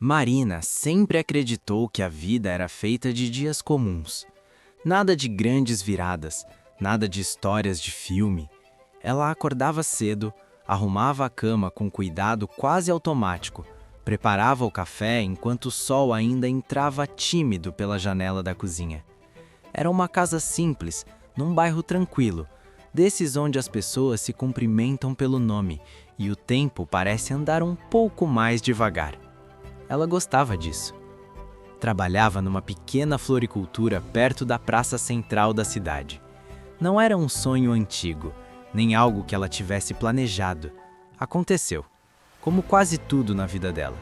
Marina sempre acreditou que a vida era feita de dias comuns. Nada de grandes viradas, nada de histórias de filme. Ela acordava cedo, arrumava a cama com cuidado quase automático, preparava o café enquanto o sol ainda entrava tímido pela janela da cozinha. Era uma casa simples, num bairro tranquilo, desses onde as pessoas se cumprimentam pelo nome e o tempo parece andar um pouco mais devagar. Ela gostava disso. Trabalhava numa pequena floricultura perto da praça central da cidade. Não era um sonho antigo, nem algo que ela tivesse planejado. Aconteceu, como quase tudo na vida dela.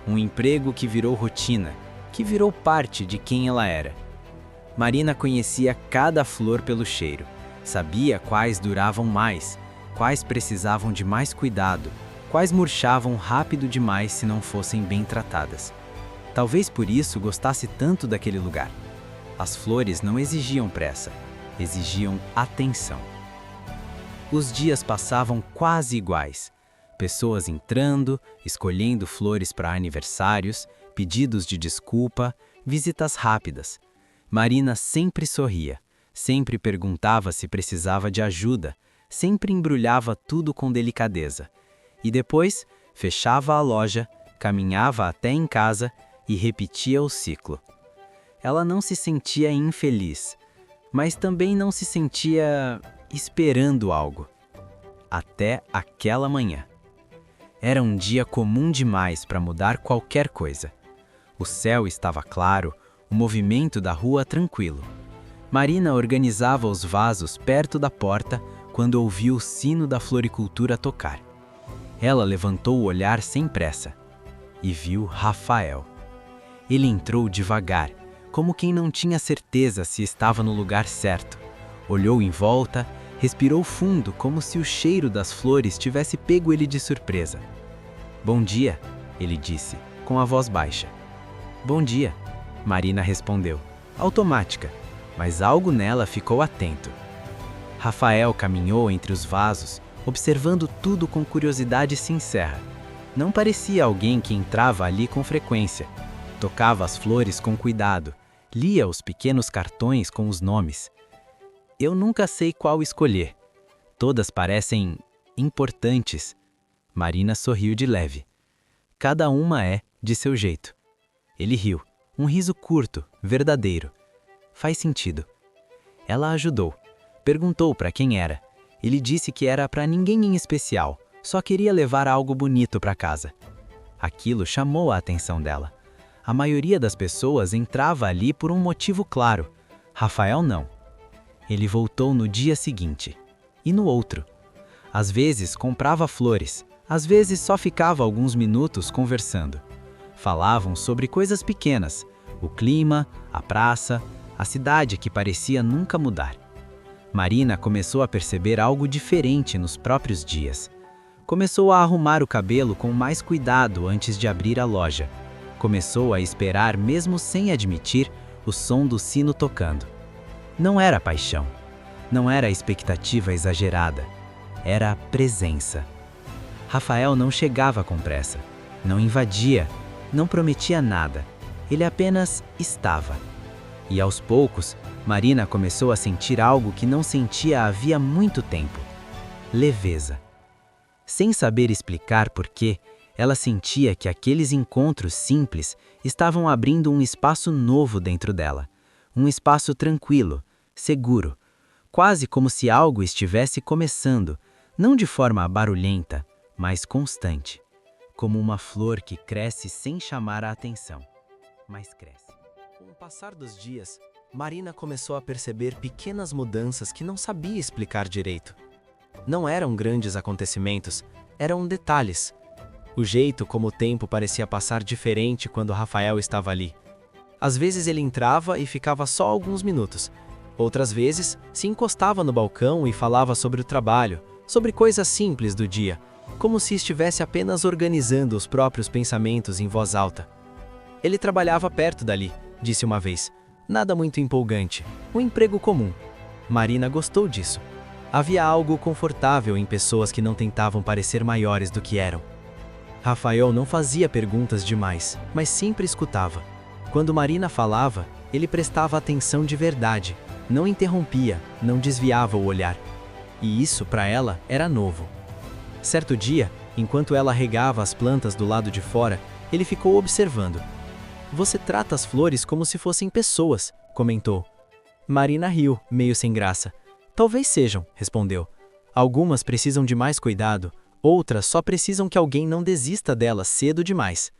Um emprego que virou rotina, que virou parte de quem ela era. Marina conhecia cada flor pelo cheiro, sabia quais duravam mais, quais precisavam de mais cuidado, quais murchavam rápido demais se não fossem bem tratadas. Talvez por isso gostasse tanto daquele lugar. As flores não exigiam pressa, exigiam atenção. Os dias passavam quase iguais. Pessoas entrando, escolhendo flores para aniversários, pedidos de desculpa, visitas rápidas. Marina sempre sorria, sempre perguntava se precisava de ajuda, sempre embrulhava tudo com delicadeza. E depois, fechava a loja, caminhava até em casa e repetia o ciclo. Ela não se sentia infeliz, mas também não se sentia esperando algo. Até aquela manhã. Era um dia comum demais para mudar qualquer coisa. O céu estava claro, o movimento da rua tranquilo. Marina organizava os vasos perto da porta quando ouviu o sino da floricultura tocar. Ela levantou o olhar sem pressa e viu Rafael. Ele entrou devagar, como quem não tinha certeza se estava no lugar certo. Olhou em volta, respirou fundo como se o cheiro das flores tivesse pego ele de surpresa. "Bom dia", ele disse, com a voz baixa. "Bom dia", Marina respondeu, automática, mas algo nela ficou atento. Rafael caminhou entre os vasos, observando tudo com curiosidade sincera. Não parecia alguém que entrava ali com frequência. Tocava as flores com cuidado, lia os pequenos cartões com os nomes. "Eu nunca sei qual escolher. Todas parecem importantes." Marina sorriu de leve. "Cada uma é de seu jeito." Ele riu, um riso curto, verdadeiro. "Faz sentido." Ela ajudou. Perguntou para quem era. Ele disse que era para ninguém em especial, só queria levar algo bonito para casa. Aquilo chamou a atenção dela. A maioria das pessoas entrava ali por um motivo claro. Rafael não. Ele voltou no dia seguinte. E no outro. Às vezes comprava flores, às vezes só ficava alguns minutos conversando. Falavam sobre coisas pequenas, o clima, a praça, a cidade que parecia nunca mudar. Marina começou a perceber algo diferente nos próprios dias. Começou a arrumar o cabelo com mais cuidado antes de abrir a loja. Começou a esperar mesmo sem admitir o som do sino tocando. Não era paixão. Não era expectativa exagerada. Era a presença. Rafael não chegava com pressa. Não invadia. Não prometia nada. Ele apenas estava. E aos poucos, Marina começou a sentir algo que não sentia havia muito tempo. Leveza. Sem saber explicar por quê, ela sentia que aqueles encontros simples estavam abrindo um espaço novo dentro dela. Um espaço tranquilo, seguro. Quase como se algo estivesse começando, não de forma barulhenta, mas constante. Como uma flor que cresce sem chamar a atenção, mas cresce. Com o passar dos dias, Marina começou a perceber pequenas mudanças que não sabia explicar direito. Não eram grandes acontecimentos, eram detalhes. O jeito como o tempo parecia passar diferente quando Rafael estava ali. Às vezes ele entrava e ficava só alguns minutos. Outras vezes, se encostava no balcão e falava sobre o trabalho, sobre coisas simples do dia, como se estivesse apenas organizando os próprios pensamentos em voz alta. Ele trabalhava perto dali, disse uma vez. Nada muito empolgante, um emprego comum. Marina gostou disso. Havia algo confortável em pessoas que não tentavam parecer maiores do que eram. Rafael não fazia perguntas demais, mas sempre escutava. Quando Marina falava, ele prestava atenção de verdade, não interrompia, não desviava o olhar. E isso, para ela, era novo. Certo dia, enquanto ela regava as plantas do lado de fora, ele ficou observando. "Você trata as flores como se fossem pessoas", comentou. Marina riu, meio sem graça. "Talvez sejam", respondeu. "Algumas precisam de mais cuidado, outras só precisam que alguém não desista delas cedo demais."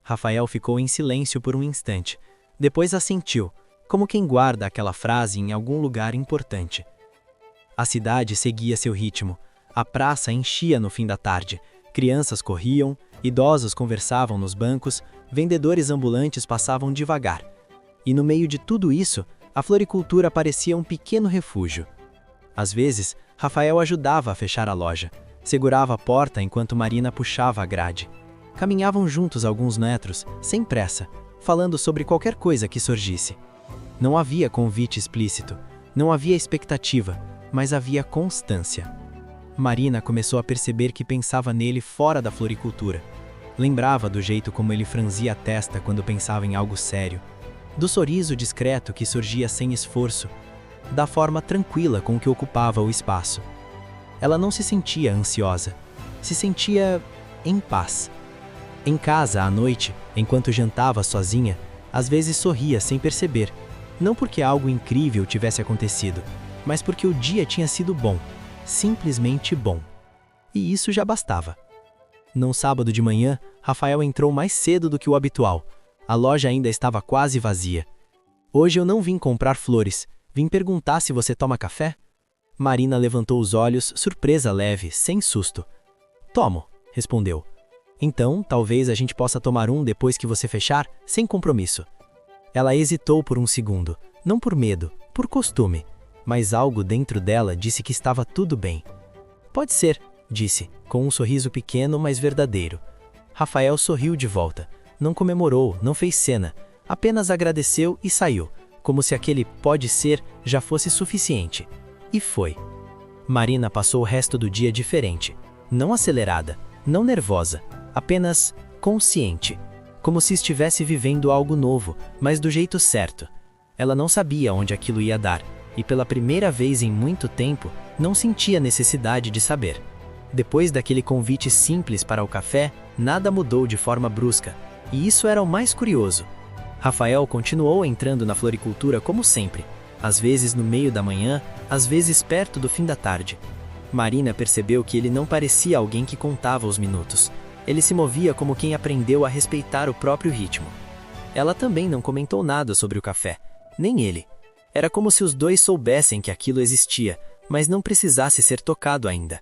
Rafael ficou em silêncio por um instante. Depois assentiu, como quem guarda aquela frase em algum lugar importante. A cidade seguia seu ritmo. A praça enchia no fim da tarde. Crianças corriam, idosos conversavam nos bancos, vendedores ambulantes passavam devagar. E no meio de tudo isso, a floricultura parecia um pequeno refúgio. Às vezes, Rafael ajudava a fechar a loja. Segurava a porta enquanto Marina puxava a grade. Caminhavam juntos alguns metros, sem pressa, falando sobre qualquer coisa que surgisse. Não havia convite explícito, não havia expectativa, mas havia constância. Marina começou a perceber que pensava nele fora da floricultura. Lembrava do jeito como ele franzia a testa quando pensava em algo sério, do sorriso discreto que surgia sem esforço, da forma tranquila com que ocupava o espaço. Ela não se sentia ansiosa, se sentia em paz. Em casa, à noite, enquanto jantava sozinha, às vezes sorria sem perceber, não porque algo incrível tivesse acontecido, mas porque o dia tinha sido bom, simplesmente bom. E isso já bastava. Num sábado de manhã, Rafael entrou mais cedo do que o habitual. A loja ainda estava quase vazia. "Hoje eu não vim comprar flores, vim perguntar se você toma café?" Marina levantou os olhos, surpresa leve, sem susto. "Tomo", respondeu. "Então, talvez a gente possa tomar um depois que você fechar, sem compromisso." Ela hesitou por um segundo, não por medo, por costume, mas algo dentro dela disse que estava tudo bem. "Pode ser", disse, com um sorriso pequeno, mas verdadeiro. Rafael sorriu de volta, não comemorou, não fez cena, apenas agradeceu e saiu, como se aquele "pode ser" já fosse suficiente. E foi. Marina passou o resto do dia diferente, não acelerada, não nervosa, apenas consciente, como se estivesse vivendo algo novo, mas do jeito certo. Ela não sabia onde aquilo ia dar, e pela primeira vez em muito tempo, não sentia necessidade de saber. Depois daquele convite simples para o café, nada mudou de forma brusca, e isso era o mais curioso. Rafael continuou entrando na floricultura como sempre, às vezes no meio da manhã, às vezes perto do fim da tarde. Marina percebeu que ele não parecia alguém que contava os minutos. Ele se movia como quem aprendeu a respeitar o próprio ritmo. Ela também não comentou nada sobre o café, nem ele. Era como se os dois soubessem que aquilo existia, mas não precisasse ser tocado ainda.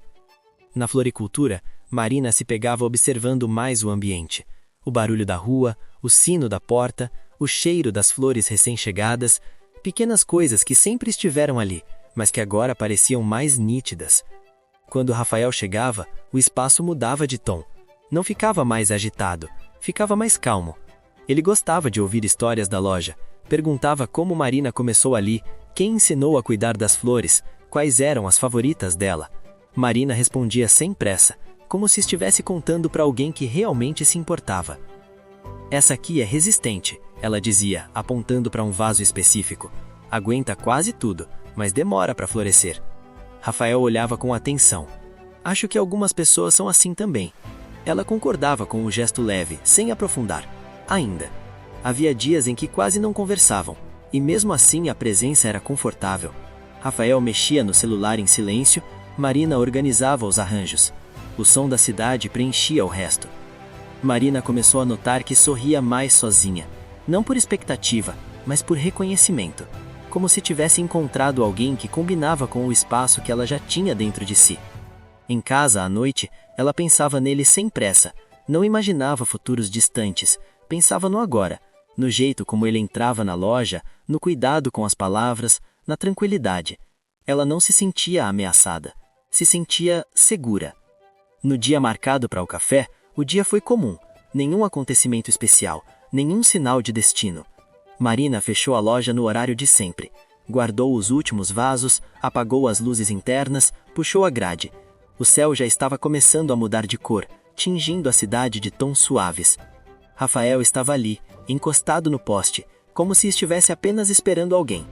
Na floricultura, Marina se pegava observando mais o ambiente. O barulho da rua, o sino da porta, o cheiro das flores recém-chegadas, pequenas coisas que sempre estiveram ali, mas que agora pareciam mais nítidas. Quando Rafael chegava, o espaço mudava de tom. Não ficava mais agitado, ficava mais calmo. Ele gostava de ouvir histórias da loja, perguntava como Marina começou ali, quem ensinou a cuidar das flores, quais eram as favoritas dela. Marina respondia sem pressa, como se estivesse contando para alguém que realmente se importava. "Essa aqui é resistente", ela dizia, apontando para um vaso específico. "Aguenta quase tudo, mas demora para florescer." Rafael olhava com atenção. "Acho que algumas pessoas são assim também." Ela concordava com o gesto leve, sem aprofundar. Ainda. Havia dias em que quase não conversavam, e mesmo assim a presença era confortável. Rafael mexia no celular em silêncio, Marina organizava os arranjos. O som da cidade preenchia o resto. Marina começou a notar que sorria mais sozinha, não por expectativa, mas por reconhecimento, como se tivesse encontrado alguém que combinava com o espaço que ela já tinha dentro de si. Em casa, à noite, ela pensava nele sem pressa, não imaginava futuros distantes, pensava no agora, no jeito como ele entrava na loja, no cuidado com as palavras, na tranquilidade. Ela não se sentia ameaçada, se sentia segura. No dia marcado para o café, o dia foi comum, nenhum acontecimento especial, nenhum sinal de destino. Marina fechou a loja no horário de sempre, guardou os últimos vasos, apagou as luzes internas, puxou a grade. O céu já estava começando a mudar de cor, tingindo a cidade de tons suaves. Rafael estava ali, encostado no poste, como se estivesse apenas esperando alguém.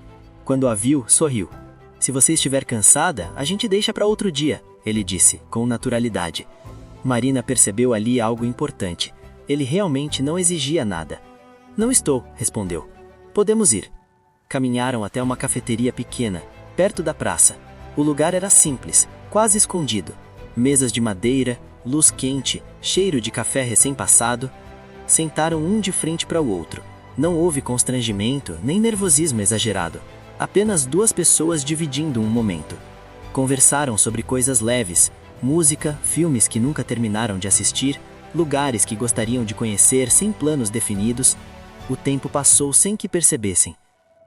Quando a viu, sorriu. "Se você estiver cansada, a gente deixa para outro dia", ele disse, com naturalidade. Marina percebeu ali algo importante. Ele realmente não exigia nada. "Não estou", respondeu. "Podemos ir." Caminharam até uma cafeteria pequena, perto da praça. O lugar era simples, quase escondido. Mesas de madeira, luz quente, cheiro de café recém-passado. Sentaram um de frente para o outro. Não houve constrangimento nem nervosismo exagerado. Apenas duas pessoas dividindo um momento. Conversaram sobre coisas leves, música, filmes que nunca terminaram de assistir, lugares que gostariam de conhecer sem planos definidos. O tempo passou sem que percebessem.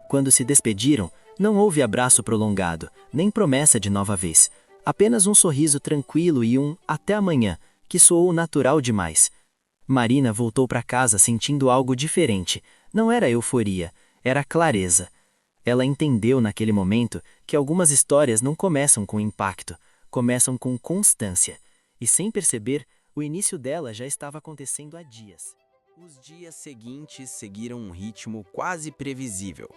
Quando se despediram, não houve abraço prolongado, nem promessa de nova vez. Apenas um sorriso tranquilo e um "até amanhã", que soou natural demais. Marina voltou para casa sentindo algo diferente. Não era euforia, era clareza. Ela entendeu naquele momento que algumas histórias não começam com impacto, começam com constância. E sem perceber, o início dela já estava acontecendo há dias. Os dias seguintes seguiram um ritmo quase previsível,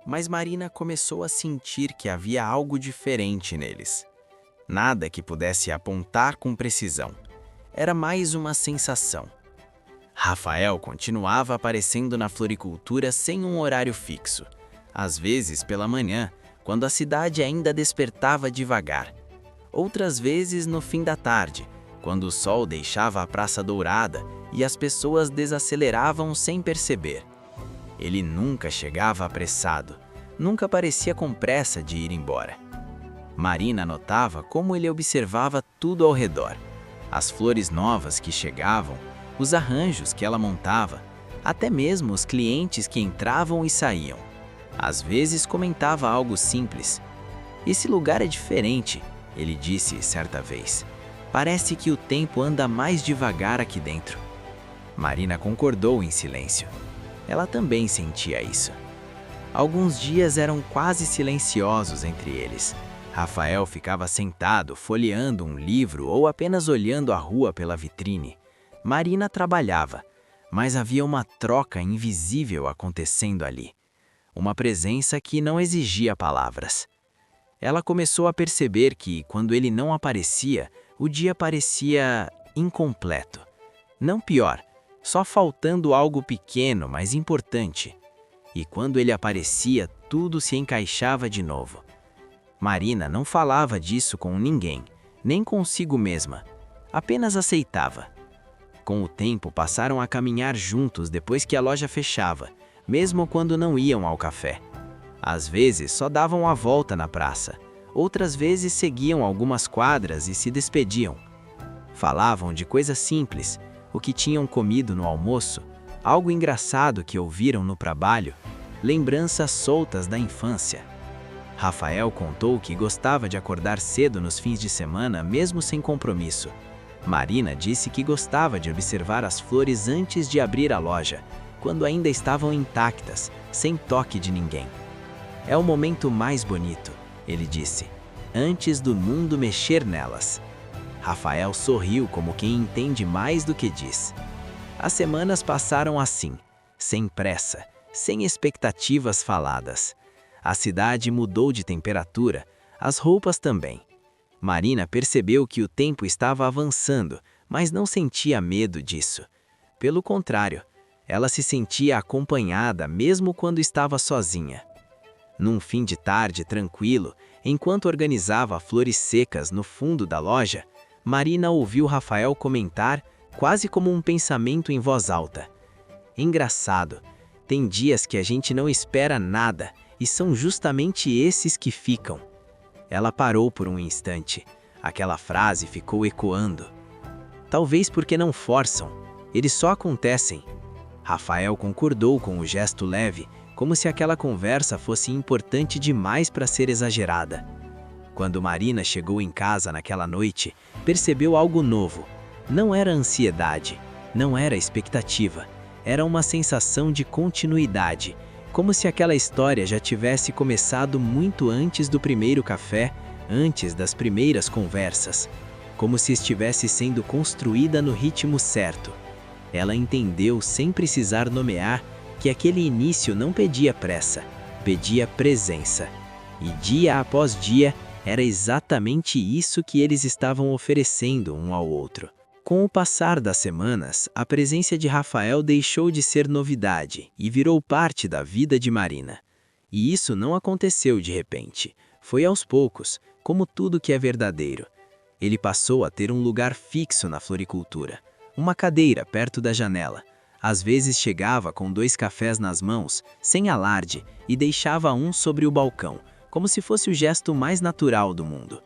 mas Marina começou a sentir que havia algo diferente neles. Nada que pudesse apontar com precisão. Era mais uma sensação. Rafael continuava aparecendo na floricultura sem um horário fixo. Às vezes pela manhã, quando a cidade ainda despertava devagar. Outras vezes no fim da tarde, quando o sol deixava a praça dourada e as pessoas desaceleravam sem perceber. Ele nunca chegava apressado, nunca parecia com pressa de ir embora. Marina notava como ele observava tudo ao redor. As flores novas que chegavam, os arranjos que ela montava, até mesmo os clientes que entravam e saíam. Às vezes comentava algo simples. "Esse lugar é diferente", ele disse certa vez. "Parece que o tempo anda mais devagar aqui dentro." Marina concordou em silêncio. Ela também sentia isso. Alguns dias eram quase silenciosos entre eles. Rafael ficava sentado, folheando um livro ou apenas olhando a rua pela vitrine. Marina trabalhava, mas havia uma troca invisível acontecendo ali. Uma presença que não exigia palavras. Ela começou a perceber que, quando ele não aparecia, o dia parecia incompleto. Não pior, só faltando algo pequeno, mas importante. E quando ele aparecia, tudo se encaixava de novo. Marina não falava disso com ninguém, nem consigo mesma. Apenas aceitava. Com o tempo, passaram a caminhar juntos depois que a loja fechava, mesmo quando não iam ao café. Às vezes, só davam a volta na praça. Outras vezes, seguiam algumas quadras e se despediam. Falavam de coisas simples, o que tinham comido no almoço, algo engraçado que ouviram no trabalho, lembranças soltas da infância. Rafael contou que gostava de acordar cedo nos fins de semana, mesmo sem compromisso. Marina disse que gostava de observar as flores antes de abrir a loja, quando ainda estavam intactas, sem toque de ninguém. "É o momento mais bonito", ele disse, "antes do mundo mexer nelas." Rafael sorriu como quem entende mais do que diz. As semanas passaram assim, sem pressa, sem expectativas faladas. A cidade mudou de temperatura, as roupas também. Marina percebeu que o tempo estava avançando, mas não sentia medo disso. Pelo contrário, ela se sentia acompanhada mesmo quando estava sozinha. Num fim de tarde tranquilo, enquanto organizava flores secas no fundo da loja, Marina ouviu Rafael comentar, quase como um pensamento em voz alta: "Engraçado, tem dias que a gente não espera nada, e são justamente esses que ficam." Ela parou por um instante. Aquela frase ficou ecoando. "Talvez porque não forçam, eles só acontecem." Rafael concordou com o gesto leve, como se aquela conversa fosse importante demais para ser exagerada. Quando Marina chegou em casa naquela noite, percebeu algo novo. Não era ansiedade, não era expectativa, era uma sensação de continuidade, como se aquela história já tivesse começado muito antes do primeiro café, antes das primeiras conversas. como se estivesse sendo construída no ritmo certo. Ela entendeu, sem precisar nomear, que aquele início não pedia pressa, pedia presença. E dia após dia, era exatamente isso que eles estavam oferecendo um ao outro. Com o passar das semanas, a presença de Rafael deixou de ser novidade e virou parte da vida de Marina. E isso não aconteceu de repente, foi aos poucos, como tudo que é verdadeiro. Ele passou a ter um lugar fixo na floricultura, uma cadeira perto da janela. Às vezes chegava com 2 cafés nas mãos, sem alarde, e deixava um sobre o balcão, como se fosse o gesto mais natural do mundo.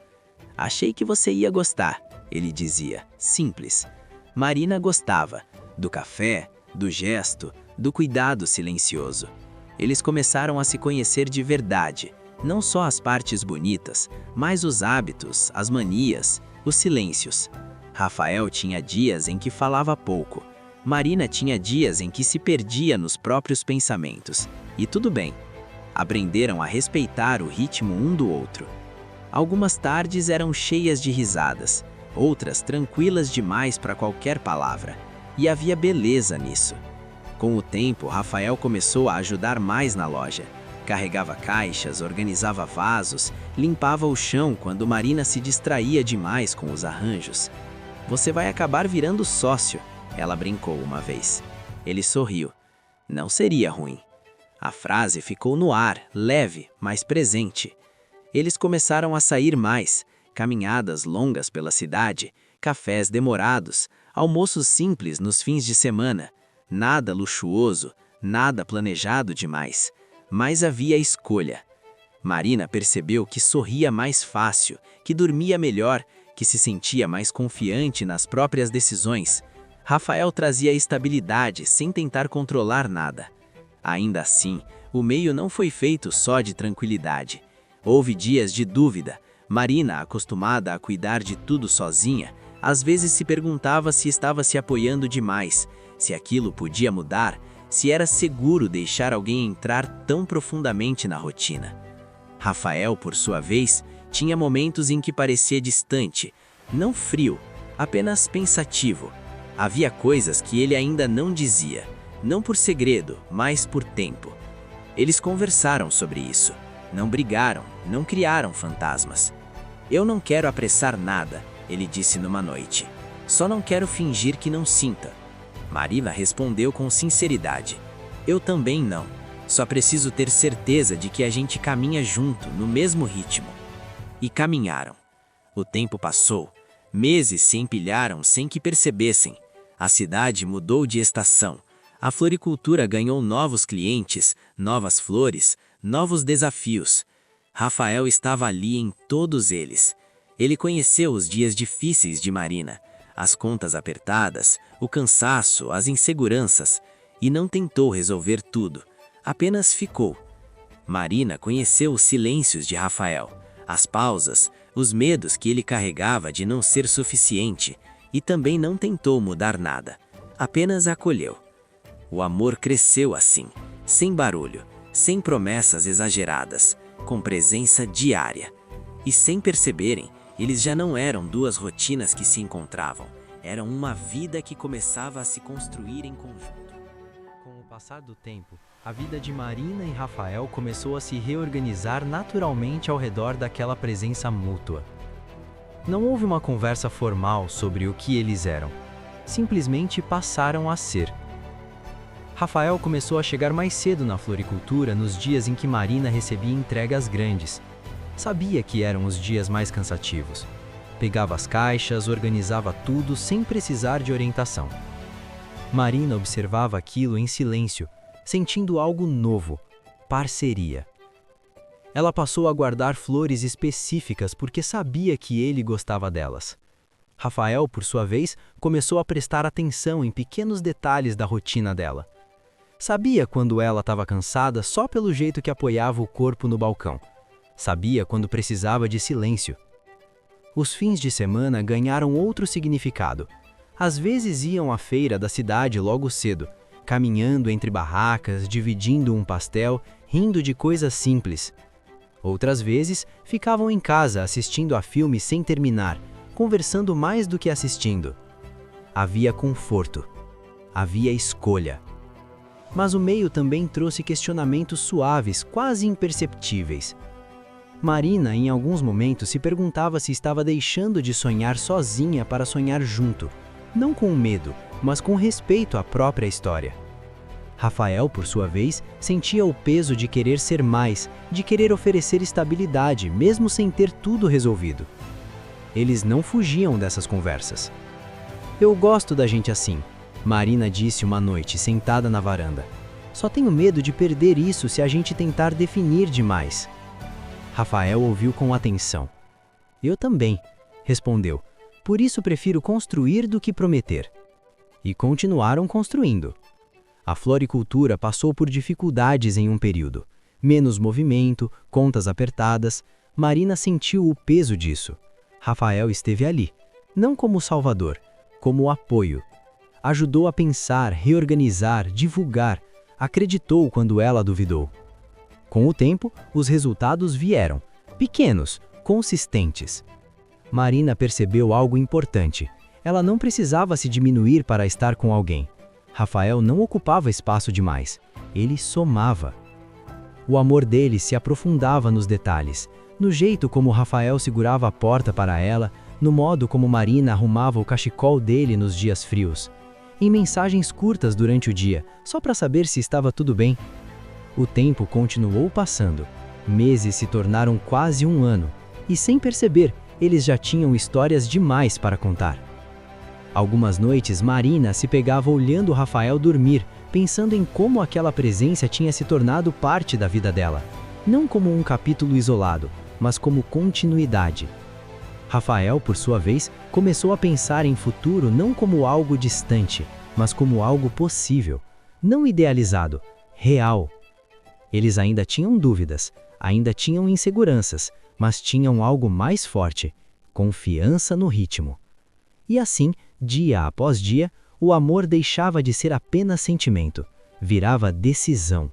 "Achei que você ia gostar", ele dizia, simples. Marina gostava, do café, do gesto, do cuidado silencioso. Eles começaram a se conhecer de verdade, não só as partes bonitas, mas os hábitos, as manias, os silêncios. Rafael tinha dias em que falava pouco. Marina tinha dias em que se perdia nos próprios pensamentos. E tudo bem. Aprenderam a respeitar o ritmo um do outro. Algumas tardes eram cheias de risadas, outras tranquilas demais para qualquer palavra. E havia beleza nisso. Com o tempo, Rafael começou a ajudar mais na loja. Carregava caixas, organizava vasos, limpava o chão quando Marina se distraía demais com os arranjos. "Você vai acabar virando sócio", ela brincou uma vez. Ele sorriu. Não seria ruim. A frase ficou no ar, leve, mas presente. Eles começaram a sair mais, caminhadas longas pela cidade, cafés demorados, almoços simples nos fins de semana. Nada luxuoso, nada planejado demais. Mas havia escolha. Marina percebeu que sorria mais fácil, que dormia melhor, que se sentia mais confiante nas próprias decisões. Rafael trazia estabilidade sem tentar controlar nada. Ainda assim, o meio não foi feito só de tranquilidade. Houve dias de dúvida. Marina, acostumada a cuidar de tudo sozinha, às vezes se perguntava se estava se apoiando demais, se aquilo podia mudar, se era seguro deixar alguém entrar tão profundamente na rotina. Rafael, por sua vez, tinha momentos em que parecia distante, não frio, apenas pensativo. Havia coisas que ele ainda não dizia, não por segredo, mas por tempo. Eles conversaram sobre isso, não brigaram, não criaram fantasmas. "Eu não quero apressar nada", ele disse numa noite. "Só não quero fingir que não sinta." Marina respondeu com sinceridade. "Eu também não. Só preciso ter certeza de que a gente caminha junto, no mesmo ritmo." E caminharam. O tempo passou. Meses se empilharam sem que percebessem. A cidade mudou de estação. A floricultura ganhou novos clientes, novas flores, novos desafios. Rafael estava ali em todos eles. Ele conheceu os dias difíceis de Marina, as contas apertadas, o cansaço, as inseguranças, e não tentou resolver tudo, apenas ficou. Marina conheceu os silêncios de Rafael, as pausas, os medos que ele carregava de não ser suficiente, e também não tentou mudar nada, apenas acolheu. O amor cresceu assim, sem barulho, sem promessas exageradas, com presença diária. E sem perceberem, eles já não eram 2 rotinas que se encontravam, eram uma vida que começava a se construir em conjunto. Com o passar do tempo, a vida de Marina e Rafael começou a se reorganizar naturalmente ao redor daquela presença mútua. Não houve uma conversa formal sobre o que eles eram, simplesmente passaram a ser. Rafael começou a chegar mais cedo na floricultura nos dias em que Marina recebia entregas grandes. Sabia que eram os dias mais cansativos. Pegava as caixas, organizava tudo sem precisar de orientação. Marina observava aquilo em silêncio, sentindo algo novo: parceria. Ela passou a guardar flores específicas porque sabia que ele gostava delas. Rafael, por sua vez, começou a prestar atenção em pequenos detalhes da rotina dela. Sabia quando ela estava cansada só pelo jeito que apoiava o corpo no balcão. Sabia quando precisava de silêncio. Os fins de semana ganharam outro significado. Às vezes iam à feira da cidade logo cedo, caminhando entre barracas, dividindo um pastel, rindo de coisas simples. Outras vezes, ficavam em casa assistindo a filmes sem terminar, conversando mais do que assistindo. Havia conforto. Havia escolha. Mas o meio também trouxe questionamentos suaves, quase imperceptíveis. Marina, em alguns momentos, se perguntava se estava deixando de sonhar sozinha para sonhar junto, não com medo, mas com respeito à própria história. Rafael, por sua vez, sentia o peso de querer ser mais, de querer oferecer estabilidade, mesmo sem ter tudo resolvido. Eles não fugiam dessas conversas. "Eu gosto da gente assim", Marina disse uma noite, sentada na varanda. "Só tenho medo de perder isso se a gente tentar definir demais." Rafael ouviu com atenção. "Eu também", respondeu. "Por isso prefiro construir do que prometer." E continuaram construindo. A floricultura passou por dificuldades em um período. Menos movimento, contas apertadas. Marina sentiu o peso disso. Rafael esteve ali, não como salvador, como apoio. Ajudou a pensar, reorganizar, divulgar. Acreditou quando ela duvidou. Com o tempo, os resultados vieram, pequenos, consistentes. Marina percebeu algo importante. Ela não precisava se diminuir para estar com alguém. Rafael não ocupava espaço demais. Ele somava. O amor dele se aprofundava nos detalhes, no jeito como Rafael segurava a porta para ela, no modo como Marina arrumava o cachecol dele nos dias frios, em mensagens curtas durante o dia, só para saber se estava tudo bem. O tempo continuou passando. Meses se tornaram quase um ano, e sem perceber, eles já tinham histórias demais para contar. Algumas noites, Marina se pegava olhando Rafael dormir, pensando em como aquela presença tinha se tornado parte da vida dela. Não como um capítulo isolado, mas como continuidade. Rafael, por sua vez, começou a pensar em futuro não como algo distante, mas como algo possível, não idealizado, real. Eles ainda tinham dúvidas, ainda tinham inseguranças, mas tinham algo mais forte: confiança no ritmo. E assim, dia após dia, o amor deixava de ser apenas sentimento, virava decisão.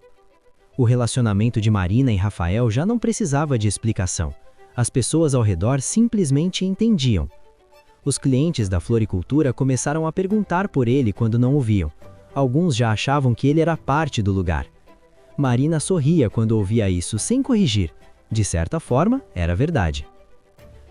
O relacionamento de Marina e Rafael já não precisava de explicação. As pessoas ao redor simplesmente entendiam. Os clientes da floricultura começaram a perguntar por ele quando não o viam. Alguns já achavam que ele era parte do lugar. Marina sorria quando ouvia isso, sem corrigir. De certa forma, era verdade.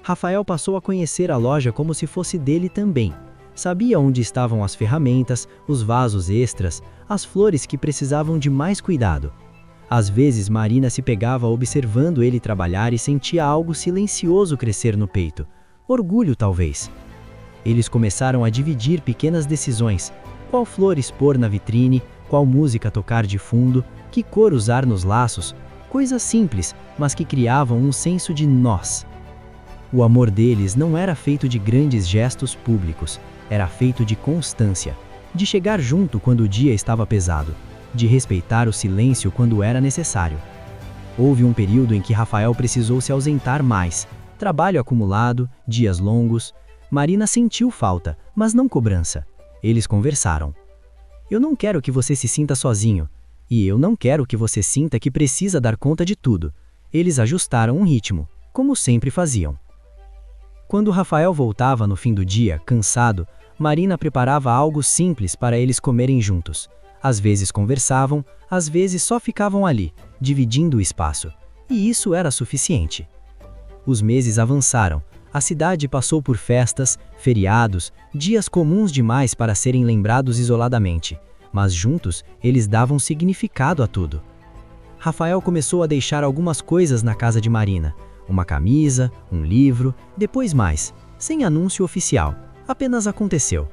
Rafael passou a conhecer a loja como se fosse dele também. Sabia onde estavam as ferramentas, os vasos extras, as flores que precisavam de mais cuidado. Às vezes, Marina se pegava observando ele trabalhar e sentia algo silencioso crescer no peito. Orgulho, talvez. Eles começaram a dividir pequenas decisões. Qual flores pôr na vitrine, qual música tocar de fundo, que cor usar nos laços. Coisas simples, mas que criavam um senso de nós. O amor deles não era feito de grandes gestos públicos. Era feito de constância, de chegar junto quando o dia estava pesado, de respeitar o silêncio quando era necessário. Houve um período em que Rafael precisou se ausentar mais. Trabalho acumulado, dias longos. Marina sentiu falta, mas não cobrança. Eles conversaram. "Eu não quero que você se sinta sozinho. E eu não quero que você sinta que precisa dar conta de tudo." Eles ajustaram um ritmo, como sempre faziam. Quando Rafael voltava no fim do dia, cansado, Marina preparava algo simples para eles comerem juntos. Às vezes conversavam, às vezes só ficavam ali, dividindo o espaço. E isso era suficiente. Os meses avançaram. A cidade passou por festas, feriados, dias comuns demais para serem lembrados isoladamente. Mas juntos, eles davam significado a tudo. Rafael começou a deixar algumas coisas na casa de Marina. Uma camisa, um livro, depois mais, sem anúncio oficial. Apenas aconteceu.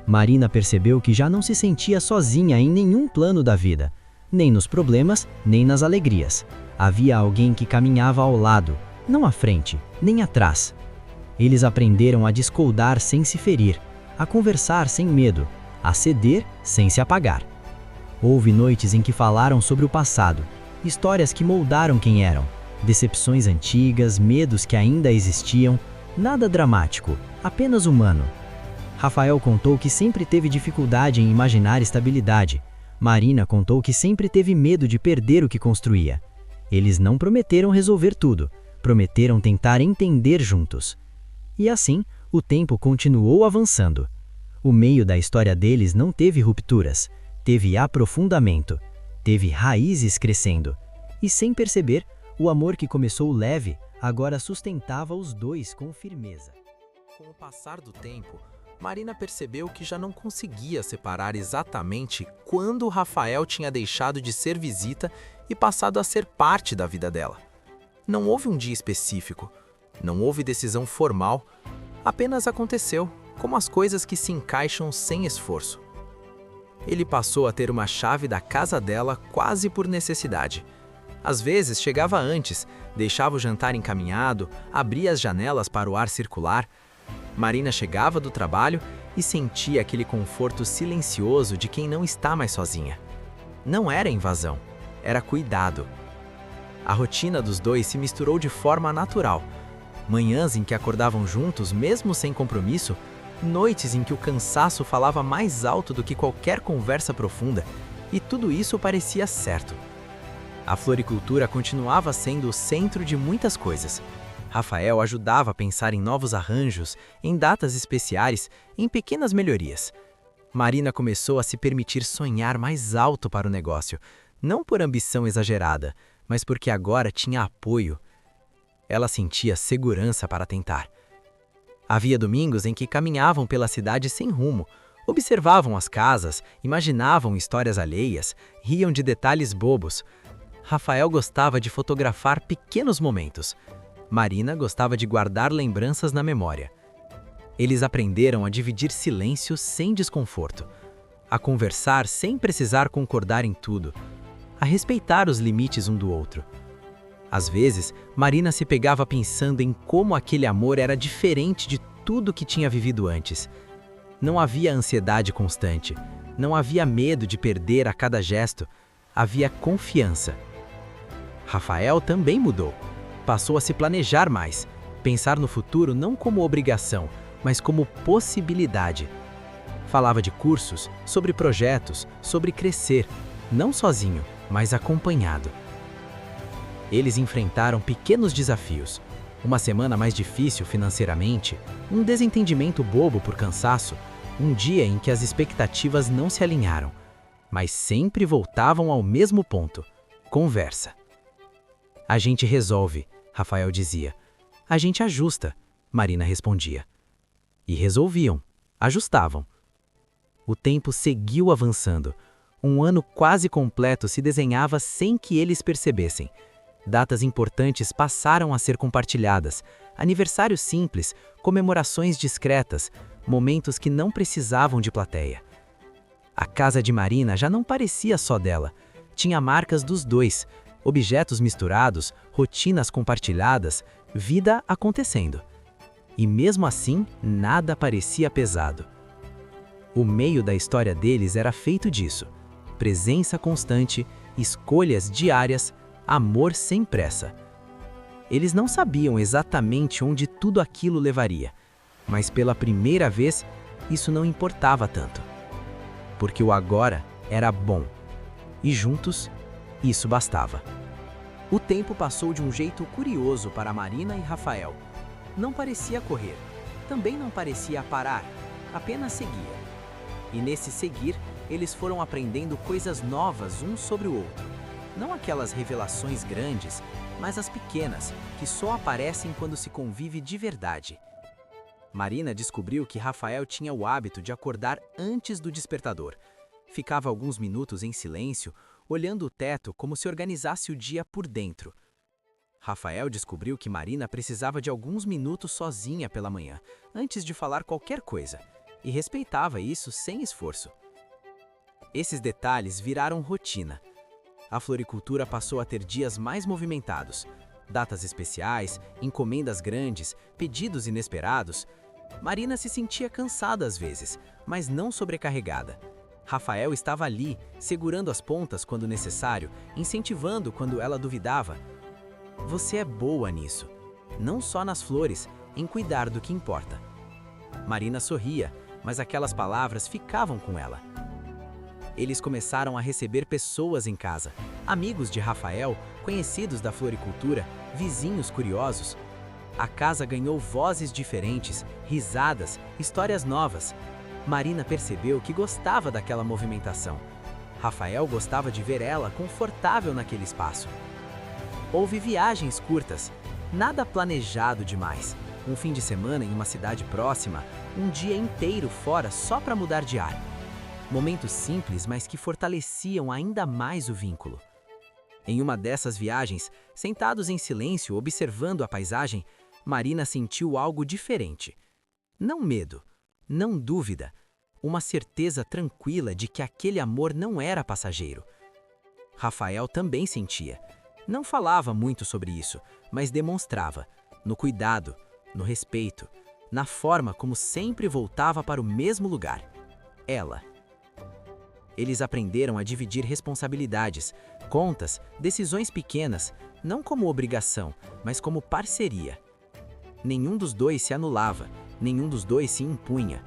Marina percebeu que já não se sentia sozinha em nenhum plano da vida, nem nos problemas, nem nas alegrias. Havia alguém que caminhava ao lado, não à frente, nem atrás. Eles aprenderam a descoldar sem se ferir, a conversar sem medo, a ceder sem se apagar. Houve noites em que falaram sobre o passado, histórias que moldaram quem eram, decepções antigas, medos que ainda existiam, nada dramático, apenas humano. Rafael contou que sempre teve dificuldade em imaginar estabilidade. Marina contou que sempre teve medo de perder o que construía. Eles não prometeram resolver tudo, prometeram tentar entender juntos. E assim, O tempo continuou avançando. O meio da história deles não teve rupturas, teve aprofundamento, teve raízes crescendo. E sem perceber, o amor que começou leve agora sustentava os dois com firmeza. Com o passar do tempo, Marina percebeu que já não conseguia separar exatamente quando Rafael tinha deixado de ser visita e passado a ser parte da vida dela. Não houve um dia específico, não houve decisão formal, apenas aconteceu, como as coisas que se encaixam sem esforço. Ele passou a ter uma chave da casa dela quase por necessidade. Às vezes chegava antes, deixava o jantar encaminhado, abria as janelas para o ar circular. Marina chegava do trabalho e sentia aquele conforto silencioso de quem não está mais sozinha. Não era invasão, era cuidado. A rotina dos dois se misturou de forma natural. Manhãs em que acordavam juntos, mesmo sem compromisso, noites em que o cansaço falava mais alto do que qualquer conversa profunda, e tudo isso parecia certo. A floricultura continuava sendo o centro de muitas coisas. Rafael ajudava a pensar em novos arranjos, em datas especiais, em pequenas melhorias. Marina começou a se permitir sonhar mais alto para o negócio, não por ambição exagerada, mas porque agora tinha apoio. Ela sentia segurança para tentar. Havia domingos em que caminhavam pela cidade sem rumo, observavam as casas, imaginavam histórias alheias, riam de detalhes bobos. Rafael gostava de fotografar pequenos momentos. Marina gostava de guardar lembranças na memória. Eles aprenderam a dividir silêncio sem desconforto, a conversar sem precisar concordar em tudo, a respeitar os limites um do outro. Às vezes, Marina se pegava pensando em como aquele amor era diferente de tudo que tinha vivido antes. Não havia ansiedade constante, não havia medo de perder a cada gesto, havia confiança. Rafael também mudou. Passou a se planejar mais, pensar no futuro não como obrigação, mas como possibilidade. Falava de cursos, sobre projetos, sobre crescer, não sozinho, mas acompanhado. Eles enfrentaram pequenos desafios, uma semana mais difícil financeiramente, um desentendimento bobo por cansaço, um dia em que as expectativas não se alinharam, mas sempre voltavam ao mesmo ponto: conversa. A gente resolve, Rafael dizia. A gente ajusta, Marina respondia. E resolviam, ajustavam. O tempo seguiu avançando. Um ano quase completo se desenhava sem que eles percebessem. Datas importantes passaram a ser compartilhadas, aniversários simples, comemorações discretas, momentos que não precisavam de plateia. A casa de Marina já não parecia só dela. Tinha marcas dos dois, objetos misturados, rotinas compartilhadas, vida acontecendo. E mesmo assim, nada parecia pesado. O meio da história deles era feito disso: presença constante, escolhas diárias, amor sem pressa. Eles não sabiam exatamente onde tudo aquilo levaria, mas pela primeira vez, isso não importava tanto. Porque o agora era bom, e juntos, isso bastava. O tempo passou de um jeito curioso para Marina e Rafael. Não parecia correr, também não parecia parar, apenas seguia. E nesse seguir, eles foram aprendendo coisas novas um sobre o outro. Não aquelas revelações grandes, mas as pequenas, que só aparecem quando se convive de verdade. Marina descobriu que Rafael tinha o hábito de acordar antes do despertador. Ficava alguns minutos em silêncio, olhando o teto como se organizasse o dia por dentro. Rafael descobriu que Marina precisava de alguns minutos sozinha pela manhã, antes de falar qualquer coisa, e respeitava isso sem esforço. Esses detalhes viraram rotina. A floricultura passou a ter dias mais movimentados, datas especiais, encomendas grandes, pedidos inesperados. Marina se sentia cansada às vezes, mas não sobrecarregada. Rafael estava ali, segurando as pontas quando necessário, incentivando quando ela duvidava. Você é boa nisso, não só nas flores, em cuidar do que importa. Marina sorria, mas aquelas palavras ficavam com ela. Eles começaram a receber pessoas em casa, amigos de Rafael, conhecidos da floricultura, vizinhos curiosos. A casa ganhou vozes diferentes, risadas, histórias novas. Marina percebeu que gostava daquela movimentação. Rafael gostava de ver ela confortável naquele espaço. Houve viagens curtas, nada planejado demais. Um fim de semana em uma cidade próxima, um dia inteiro fora só para mudar de ar. Momentos simples, mas que fortaleciam ainda mais o vínculo. Em uma dessas viagens, sentados em silêncio observando a paisagem, Marina sentiu algo diferente. Não medo, não dúvida, uma certeza tranquila de que aquele amor não era passageiro. Rafael também sentia. Não falava muito sobre isso, mas demonstrava, no cuidado, no respeito, na forma como sempre voltava para o mesmo lugar. Ela. Eles aprenderam a dividir responsabilidades, contas, decisões pequenas, não como obrigação, mas como parceria. Nenhum dos dois se anulava, nenhum dos dois se impunha.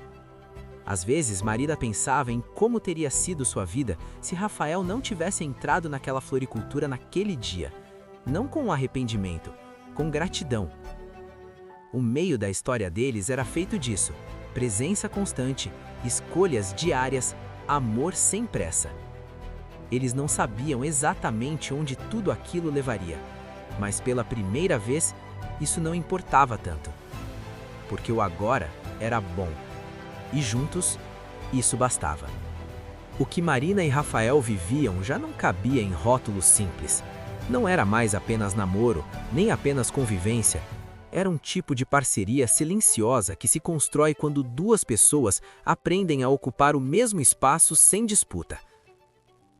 Às vezes, Marina pensava em como teria sido sua vida se Rafael não tivesse entrado naquela floricultura naquele dia. Não com arrependimento, com gratidão. O meio da história deles era feito disso: presença constante, escolhas diárias, amor sem pressa. Eles não sabiam exatamente onde tudo aquilo levaria, mas pela primeira vez, isso não importava tanto. Porque o agora era bom. E juntos, isso bastava. O que Marina e Rafael viviam já não cabia em rótulos simples. Não era mais apenas namoro, nem apenas convivência. Era um tipo de parceria silenciosa que se constrói quando duas pessoas aprendem a ocupar o mesmo espaço sem disputa.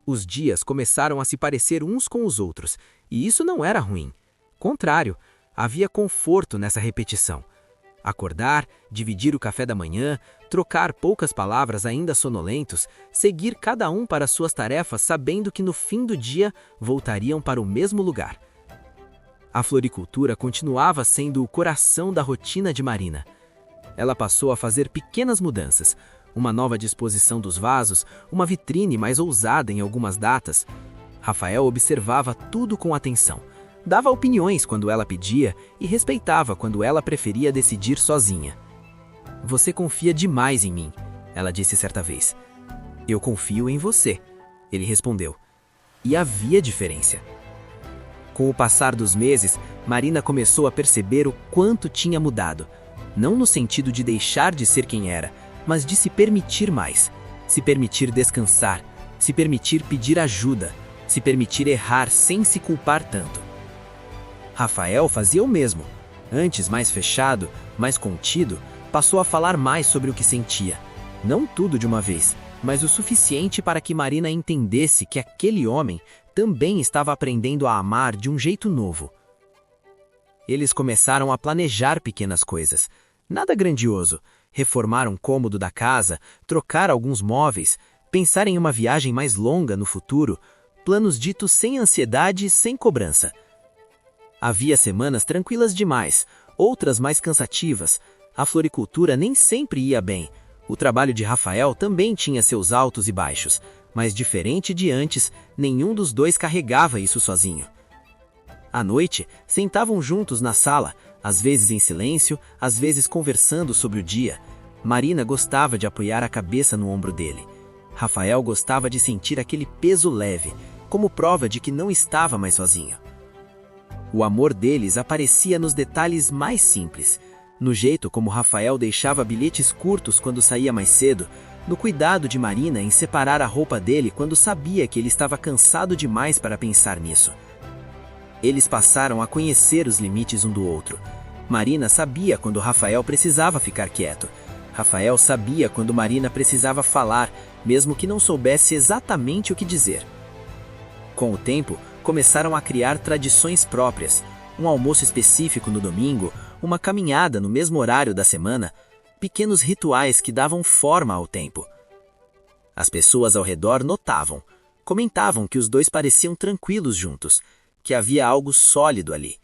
Os dias começaram a se parecer uns com os outros, e isso não era ruim. Contrário, havia conforto nessa repetição. Acordar, dividir o café da manhã, trocar poucas palavras ainda sonolentos, seguir cada um para suas tarefas sabendo que no fim do dia voltariam para o mesmo lugar. A floricultura continuava sendo o coração da rotina de Marina. Ela passou a fazer pequenas mudanças, uma nova disposição dos vasos, uma vitrine mais ousada em algumas datas. Rafael observava tudo com atenção. Dava opiniões quando ela pedia e respeitava quando ela preferia decidir sozinha. "Você confia demais em mim", ela disse certa vez. "Eu confio em você", ele respondeu. E havia diferença. Com o passar dos meses, Marina começou a perceber o quanto tinha mudado. Não no sentido de deixar de ser quem era, mas de se permitir mais. Se permitir descansar, se permitir pedir ajuda, se permitir errar sem se culpar tanto. Rafael fazia o mesmo. Antes mais fechado, mais contido, passou a falar mais sobre o que sentia. Não tudo de uma vez, mas o suficiente para que Marina entendesse que aquele homem também estava aprendendo a amar de um jeito novo. Eles começaram a planejar pequenas coisas. Nada grandioso. Reformar um cômodo da casa, trocar alguns móveis, pensar em uma viagem mais longa no futuro, planos ditos sem ansiedade e sem cobrança. Havia semanas tranquilas demais, outras mais cansativas. A floricultura nem sempre ia bem. O trabalho de Rafael também tinha seus altos e baixos, mas diferente de antes, nenhum dos dois carregava isso sozinho. À noite, sentavam juntos na sala, às vezes em silêncio, às vezes conversando sobre o dia. Marina gostava de apoiar a cabeça no ombro dele. Rafael gostava de sentir aquele peso leve, como prova de que não estava mais sozinho. O amor deles aparecia nos detalhes mais simples, no jeito como Rafael deixava bilhetes curtos quando saía mais cedo, no cuidado de Marina em separar a roupa dele quando sabia que ele estava cansado demais para pensar nisso. Eles passaram a conhecer os limites um do outro. Marina sabia quando Rafael precisava ficar quieto. Rafael sabia quando Marina precisava falar, mesmo que não soubesse exatamente o que dizer. Com o tempo, começaram a criar tradições próprias, um almoço específico no domingo, uma caminhada no mesmo horário da semana, pequenos rituais que davam forma ao tempo. As pessoas ao redor notavam, comentavam que os dois pareciam tranquilos juntos, que havia algo sólido ali.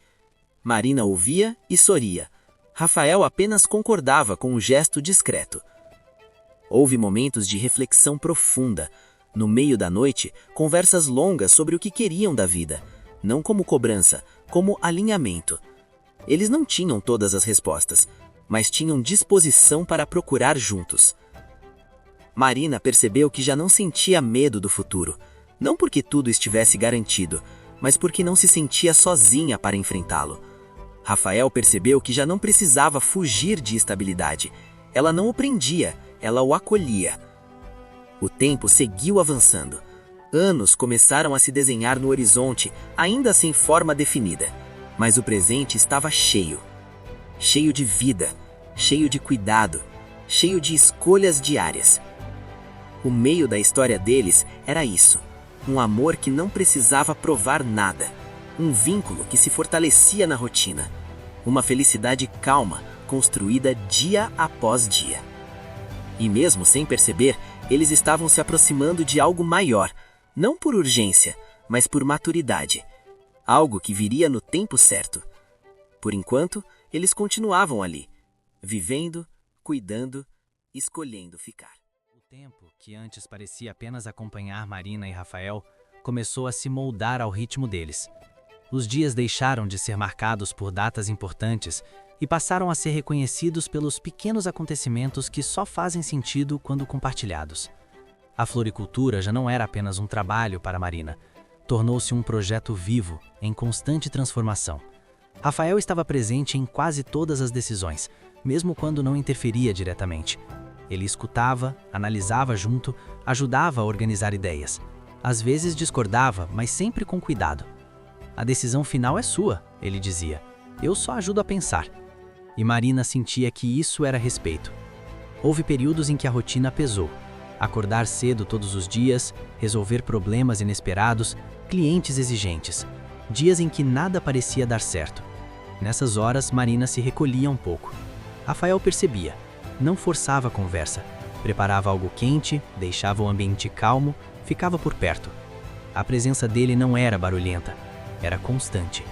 Marina ouvia e sorria. Rafael apenas concordava com um gesto discreto. Houve momentos de reflexão profunda. No meio da noite, conversas longas sobre o que queriam da vida, não como cobrança, como alinhamento. Eles não tinham todas as respostas, mas tinham disposição para procurar juntos. Marina percebeu que já não sentia medo do futuro, não porque tudo estivesse garantido, mas porque não se sentia sozinha para enfrentá-lo. Rafael percebeu que já não precisava fugir de estabilidade. Ela não o prendia, ela o acolhia. O tempo seguiu avançando. Anos começaram a se desenhar no horizonte, ainda sem forma definida. Mas o presente estava cheio. Cheio de vida, cheio de cuidado, cheio de escolhas diárias. O meio da história deles era isso. Um amor que não precisava provar nada. Um vínculo que se fortalecia na rotina. Uma felicidade calma, construída dia após dia. E mesmo sem perceber, eles estavam se aproximando de algo maior, não por urgência, mas por maturidade. Algo que viria no tempo certo. Por enquanto, eles continuavam ali, vivendo, cuidando, escolhendo ficar. O tempo, que antes parecia apenas acompanhar Marina e Rafael, começou a se moldar ao ritmo deles. Os dias deixaram de ser marcados por datas importantes e passaram a ser reconhecidos pelos pequenos acontecimentos que só fazem sentido quando compartilhados. A floricultura já não era apenas um trabalho para Marina, tornou-se um projeto vivo, em constante transformação. Rafael estava presente em quase todas as decisões, mesmo quando não interferia diretamente. Ele escutava, analisava junto, ajudava a organizar ideias. Às vezes discordava, mas sempre com cuidado. "A decisão final é sua", ele dizia. "Eu só ajudo a pensar." E Marina sentia que isso era respeito. Houve períodos em que a rotina pesou. Acordar cedo todos os dias, resolver problemas inesperados, clientes exigentes. Dias em que nada parecia dar certo. Nessas horas, Marina se recolhia um pouco. Rafael percebia. Não forçava a conversa. Preparava algo quente, deixava o ambiente calmo, ficava por perto. A presença dele não era barulhenta. Era constante.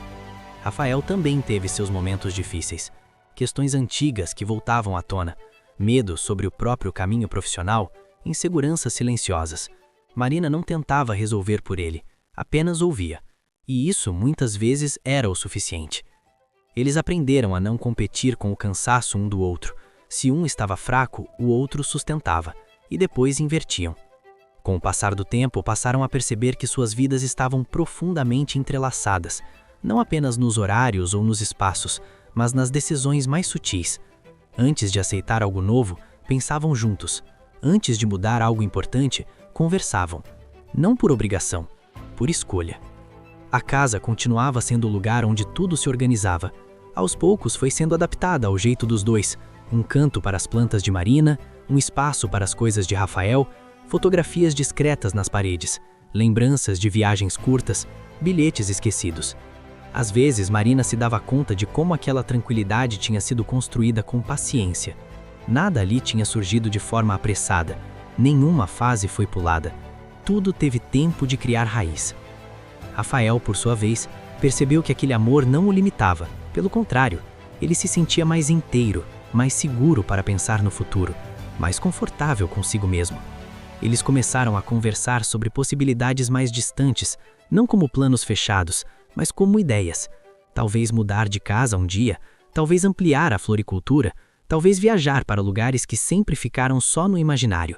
Rafael também teve seus momentos difíceis. Questões antigas que voltavam à tona. Medo sobre o próprio caminho profissional, inseguranças silenciosas. Marina não tentava resolver por ele, apenas ouvia. E isso muitas vezes era o suficiente. Eles aprenderam a não competir com o cansaço um do outro. Se um estava fraco, o outro sustentava, e depois invertiam. Com o passar do tempo, passaram a perceber que suas vidas estavam profundamente entrelaçadas, não apenas nos horários ou nos espaços, mas nas decisões mais sutis. Antes de aceitar algo novo, pensavam juntos. Antes de mudar algo importante, conversavam. Não por obrigação, por escolha. A casa continuava sendo o lugar onde tudo se organizava. Aos poucos foi sendo adaptada ao jeito dos dois. Um canto para as plantas de Marina, um espaço para as coisas de Rafael, fotografias discretas nas paredes, lembranças de viagens curtas, bilhetes esquecidos. Às vezes, Marina se dava conta de como aquela tranquilidade tinha sido construída com paciência. Nada ali tinha surgido de forma apressada, nenhuma fase foi pulada. Tudo teve tempo de criar raiz. Rafael, por sua vez, percebeu que aquele amor não o limitava. Pelo contrário, ele se sentia mais inteiro, mais seguro para pensar no futuro, mais confortável consigo mesmo. Eles começaram a conversar sobre possibilidades mais distantes, não como planos fechados, mas como ideias. Talvez mudar de casa um dia, talvez ampliar a floricultura, talvez viajar para lugares que sempre ficaram só no imaginário.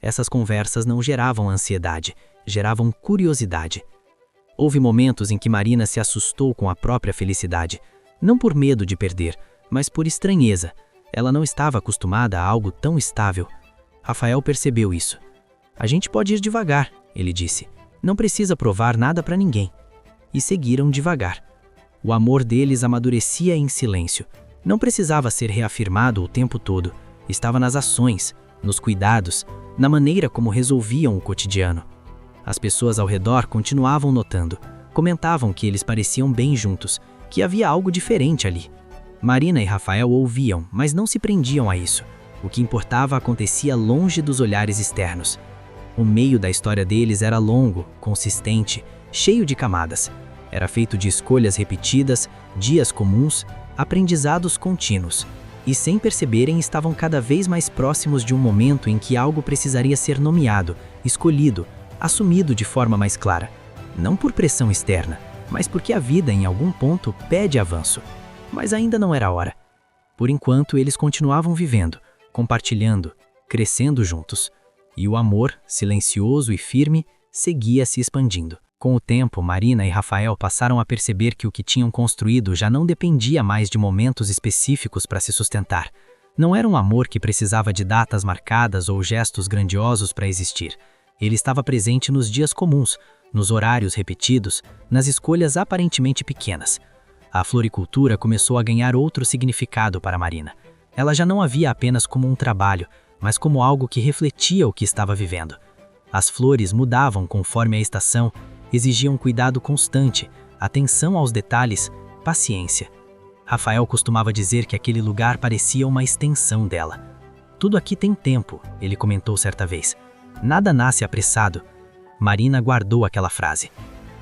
Essas conversas não geravam ansiedade, geravam curiosidade. Houve momentos em que Marina se assustou com a própria felicidade, não por medo de perder, mas por estranheza. Ela não estava acostumada a algo tão estável. Rafael percebeu isso. "A gente pode ir devagar", ele disse. "Não precisa provar nada para ninguém." E seguiram devagar. O amor deles amadurecia em silêncio. Não precisava ser reafirmado o tempo todo. Estava nas ações, nos cuidados, na maneira como resolviam o cotidiano. As pessoas ao redor continuavam notando. Comentavam que eles pareciam bem juntos, que havia algo diferente ali. Marina e Rafael ouviam, mas não se prendiam a isso. O que importava acontecia longe dos olhares externos. O meio da história deles era longo, consistente, cheio de camadas. Era feito de escolhas repetidas, dias comuns, aprendizados contínuos. E sem perceberem estavam cada vez mais próximos de um momento em que algo precisaria ser nomeado, escolhido, assumido de forma mais clara. Não por pressão externa, mas porque a vida em algum ponto pede avanço. Mas ainda não era a hora. Por enquanto, eles continuavam vivendo, compartilhando, crescendo juntos. E o amor, silencioso e firme, seguia se expandindo. Com o tempo, Marina e Rafael passaram a perceber que o que tinham construído já não dependia mais de momentos específicos para se sustentar. Não era um amor que precisava de datas marcadas ou gestos grandiosos para existir. Ele estava presente nos dias comuns, nos horários repetidos, nas escolhas aparentemente pequenas. A floricultura começou a ganhar outro significado para Marina. Ela já não a via apenas como um trabalho, mas como algo que refletia o que estava vivendo. As flores mudavam conforme a estação, exigiam cuidado constante, atenção aos detalhes, paciência. Rafael costumava dizer que aquele lugar parecia uma extensão dela. Tudo aqui tem tempo, ele comentou certa vez. Nada nasce apressado. Marina guardou aquela frase.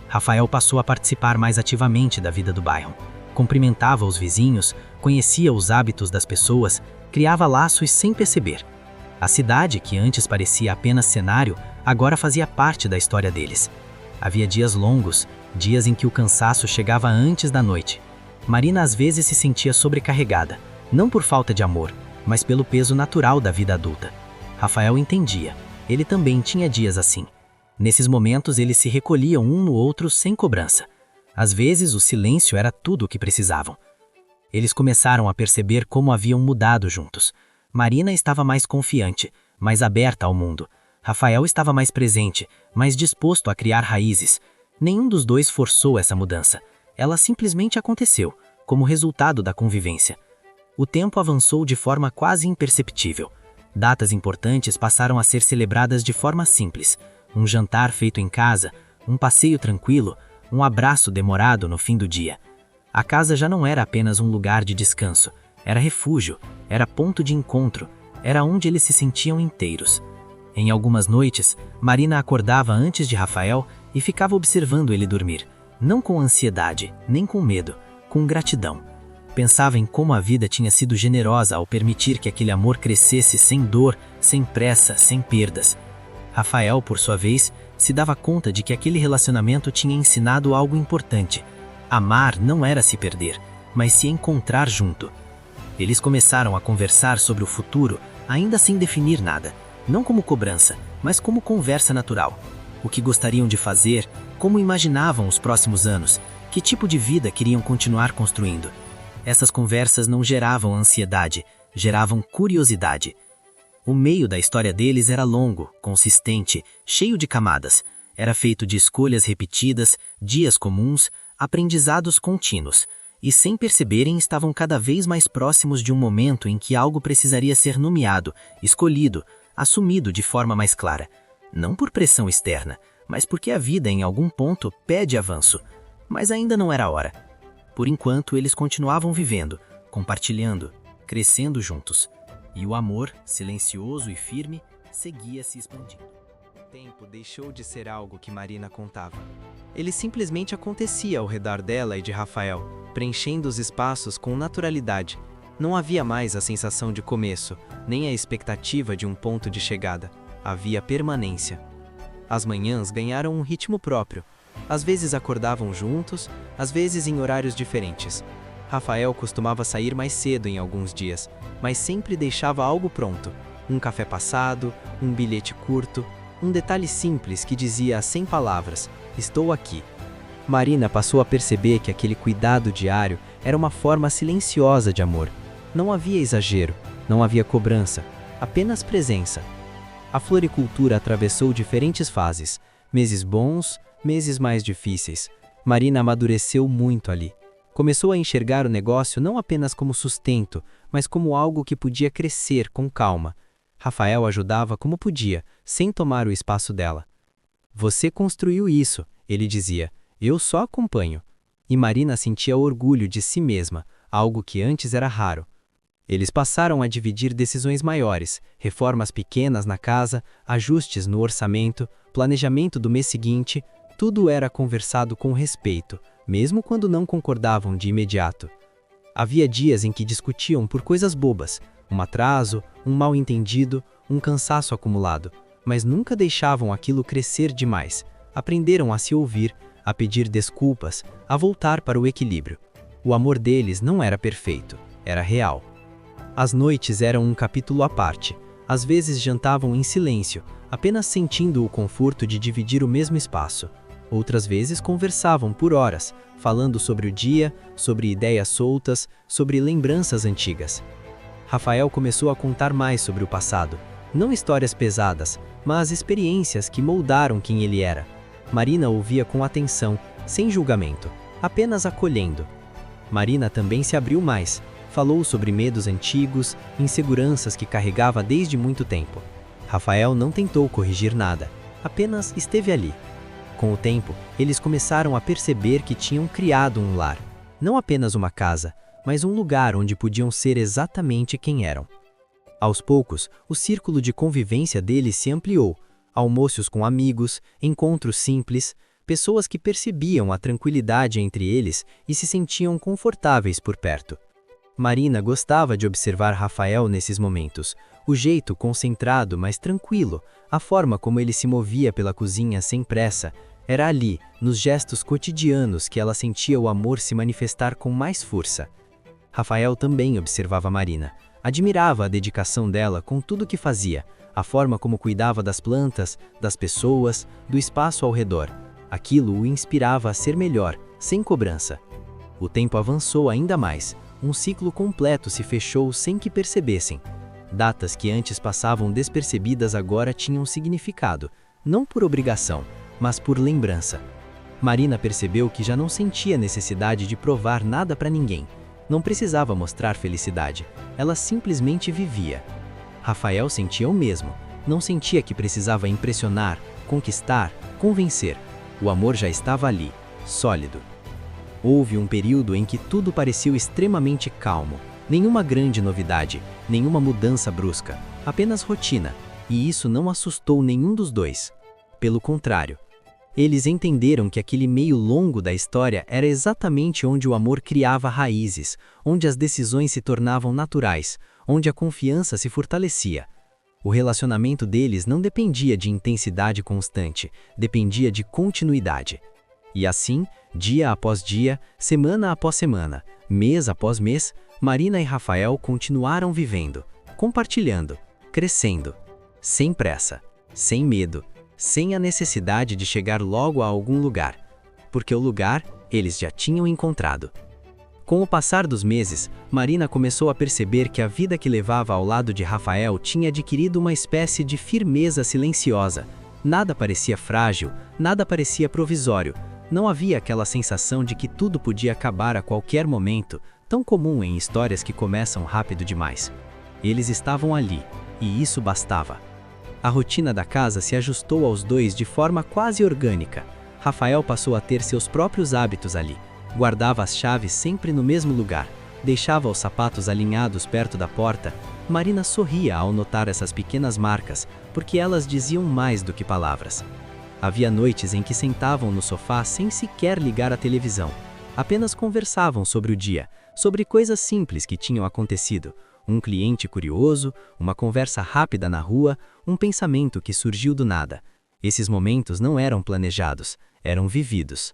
Rafael passou a participar mais ativamente da vida do bairro. Cumprimentava os vizinhos, conhecia os hábitos das pessoas, criava laços sem perceber. A cidade, que antes parecia apenas cenário, agora fazia parte da história deles. Havia dias longos, dias em que o cansaço chegava antes da noite. Marina às vezes se sentia sobrecarregada, não por falta de amor, mas pelo peso natural da vida adulta. Rafael entendia, ele também tinha dias assim. Nesses momentos eles se recolhiam um no outro sem cobrança. Às vezes o silêncio era tudo o que precisavam. Eles começaram a perceber como haviam mudado juntos. Marina estava mais confiante, mais aberta ao mundo. Rafael estava mais presente, mais disposto a criar raízes. Nenhum dos dois forçou essa mudança. Ela simplesmente aconteceu, como resultado da convivência. O tempo avançou de forma quase imperceptível. Datas importantes passaram a ser celebradas de forma simples. Um jantar feito em casa, um passeio tranquilo, um abraço demorado no fim do dia. A casa já não era apenas um lugar de descanso, era refúgio, era ponto de encontro, era onde eles se sentiam inteiros. Em algumas noites, Marina acordava antes de Rafael e ficava observando ele dormir, não com ansiedade, nem com medo, com gratidão. Pensava em como a vida tinha sido generosa ao permitir que aquele amor crescesse sem dor, sem pressa, sem perdas. Rafael, por sua vez, se dava conta de que aquele relacionamento tinha ensinado algo importante. Amar não era se perder, mas se encontrar junto. Eles começaram a conversar sobre o futuro, ainda sem definir nada, não como cobrança, mas como conversa natural. O que gostariam de fazer, como imaginavam os próximos anos, que tipo de vida queriam continuar construindo. Essas conversas não geravam ansiedade, geravam curiosidade. O meio da história deles era longo, consistente, cheio de camadas. Era feito de escolhas repetidas, dias comuns, aprendizados contínuos. E sem perceberem estavam cada vez mais próximos de um momento em que algo precisaria ser nomeado, escolhido, assumido de forma mais clara. Não por pressão externa, mas porque a vida em algum ponto pede avanço. Mas ainda não era a hora. Por enquanto eles continuavam vivendo, compartilhando, crescendo juntos. E o amor, silencioso e firme, seguia se expandindo. O tempo deixou de ser algo que Marina contava. Ele simplesmente acontecia ao redor dela e de Rafael, preenchendo os espaços com naturalidade. Não havia mais a sensação de começo, nem a expectativa de um ponto de chegada. Havia permanência. As manhãs ganharam um ritmo próprio. Às vezes acordavam juntos, às vezes em horários diferentes. Rafael costumava sair mais cedo em alguns dias, mas sempre deixava algo pronto. Um café passado, um bilhete curto, um detalhe simples que dizia sem palavras, estou aqui. Marina passou a perceber que aquele cuidado diário era uma forma silenciosa de amor. Não havia exagero, não havia cobrança, apenas presença. A floricultura atravessou diferentes fases, meses bons, meses mais difíceis. Marina amadureceu muito ali. Começou a enxergar o negócio não apenas como sustento, mas como algo que podia crescer com calma. Rafael ajudava como podia, sem tomar o espaço dela. Você construiu isso, ele dizia, eu só acompanho. E Marina sentia orgulho de si mesma, algo que antes era raro. Eles passaram a dividir decisões maiores, reformas pequenas na casa, ajustes no orçamento, planejamento do mês seguinte, tudo era conversado com respeito, mesmo quando não concordavam de imediato. Havia dias em que discutiam por coisas bobas, um atraso, um mal-entendido, um cansaço acumulado, mas nunca deixavam aquilo crescer demais. Aprenderam a se ouvir, a pedir desculpas, a voltar para o equilíbrio. O amor deles não era perfeito, era real. As noites eram um capítulo à parte. Às vezes jantavam em silêncio, apenas sentindo o conforto de dividir o mesmo espaço. Outras vezes conversavam por horas, falando sobre o dia, sobre ideias soltas, sobre lembranças antigas. Rafael começou a contar mais sobre o passado, não histórias pesadas, mas experiências que moldaram quem ele era. Marina ouvia com atenção, sem julgamento, apenas acolhendo. Marina também se abriu mais, falou sobre medos antigos, inseguranças que carregava desde muito tempo. Rafael não tentou corrigir nada, apenas esteve ali. Com o tempo, eles começaram a perceber que tinham criado um lar, não apenas uma casa, mas um lugar onde podiam ser exatamente quem eram. Aos poucos, o círculo de convivência deles se ampliou, almoços com amigos, encontros simples, pessoas que percebiam a tranquilidade entre eles e se sentiam confortáveis por perto. Marina gostava de observar Rafael nesses momentos, o jeito concentrado, mas tranquilo, a forma como ele se movia pela cozinha sem pressa. Era ali, nos gestos cotidianos, que ela sentia o amor se manifestar com mais força. Rafael também observava Marina, admirava a dedicação dela com tudo que fazia, a forma como cuidava das plantas, das pessoas, do espaço ao redor. Aquilo o inspirava a ser melhor, sem cobrança. O tempo avançou ainda mais. Um ciclo completo se fechou sem que percebessem. Datas que antes passavam despercebidas agora tinham significado, não por obrigação, mas por lembrança. Marina percebeu que já não sentia necessidade de provar nada para ninguém. Não precisava mostrar felicidade, ela simplesmente vivia. Rafael sentia o mesmo, não sentia que precisava impressionar, conquistar, convencer. O amor já estava ali, sólido. Houve um período em que tudo pareceu extremamente calmo, nenhuma grande novidade, nenhuma mudança brusca, apenas rotina, e isso não assustou nenhum dos dois. Pelo contrário, eles entenderam que aquele meio longo da história era exatamente onde o amor criava raízes, onde as decisões se tornavam naturais, onde a confiança se fortalecia. O relacionamento deles não dependia de intensidade constante, dependia de continuidade. E assim, dia após dia, semana após semana, mês após mês, Marina e Rafael continuaram vivendo, compartilhando, crescendo, sem pressa, sem medo, sem a necessidade de chegar logo a algum lugar, porque o lugar eles já tinham encontrado. Com o passar dos meses, Marina começou a perceber que a vida que levava ao lado de Rafael tinha adquirido uma espécie de firmeza silenciosa. Nada parecia frágil, nada parecia provisório. Não havia aquela sensação de que tudo podia acabar a qualquer momento, tão comum em histórias que começam rápido demais. Eles estavam ali, e isso bastava. A rotina da casa se ajustou aos dois de forma quase orgânica. Rafael passou a ter seus próprios hábitos ali. Guardava as chaves sempre no mesmo lugar, deixava os sapatos alinhados perto da porta. Marina sorria ao notar essas pequenas marcas, porque elas diziam mais do que palavras. Havia noites em que sentavam no sofá sem sequer ligar a televisão. Apenas conversavam sobre o dia, sobre coisas simples que tinham acontecido. Um cliente curioso, uma conversa rápida na rua, um pensamento que surgiu do nada. Esses momentos não eram planejados, eram vividos.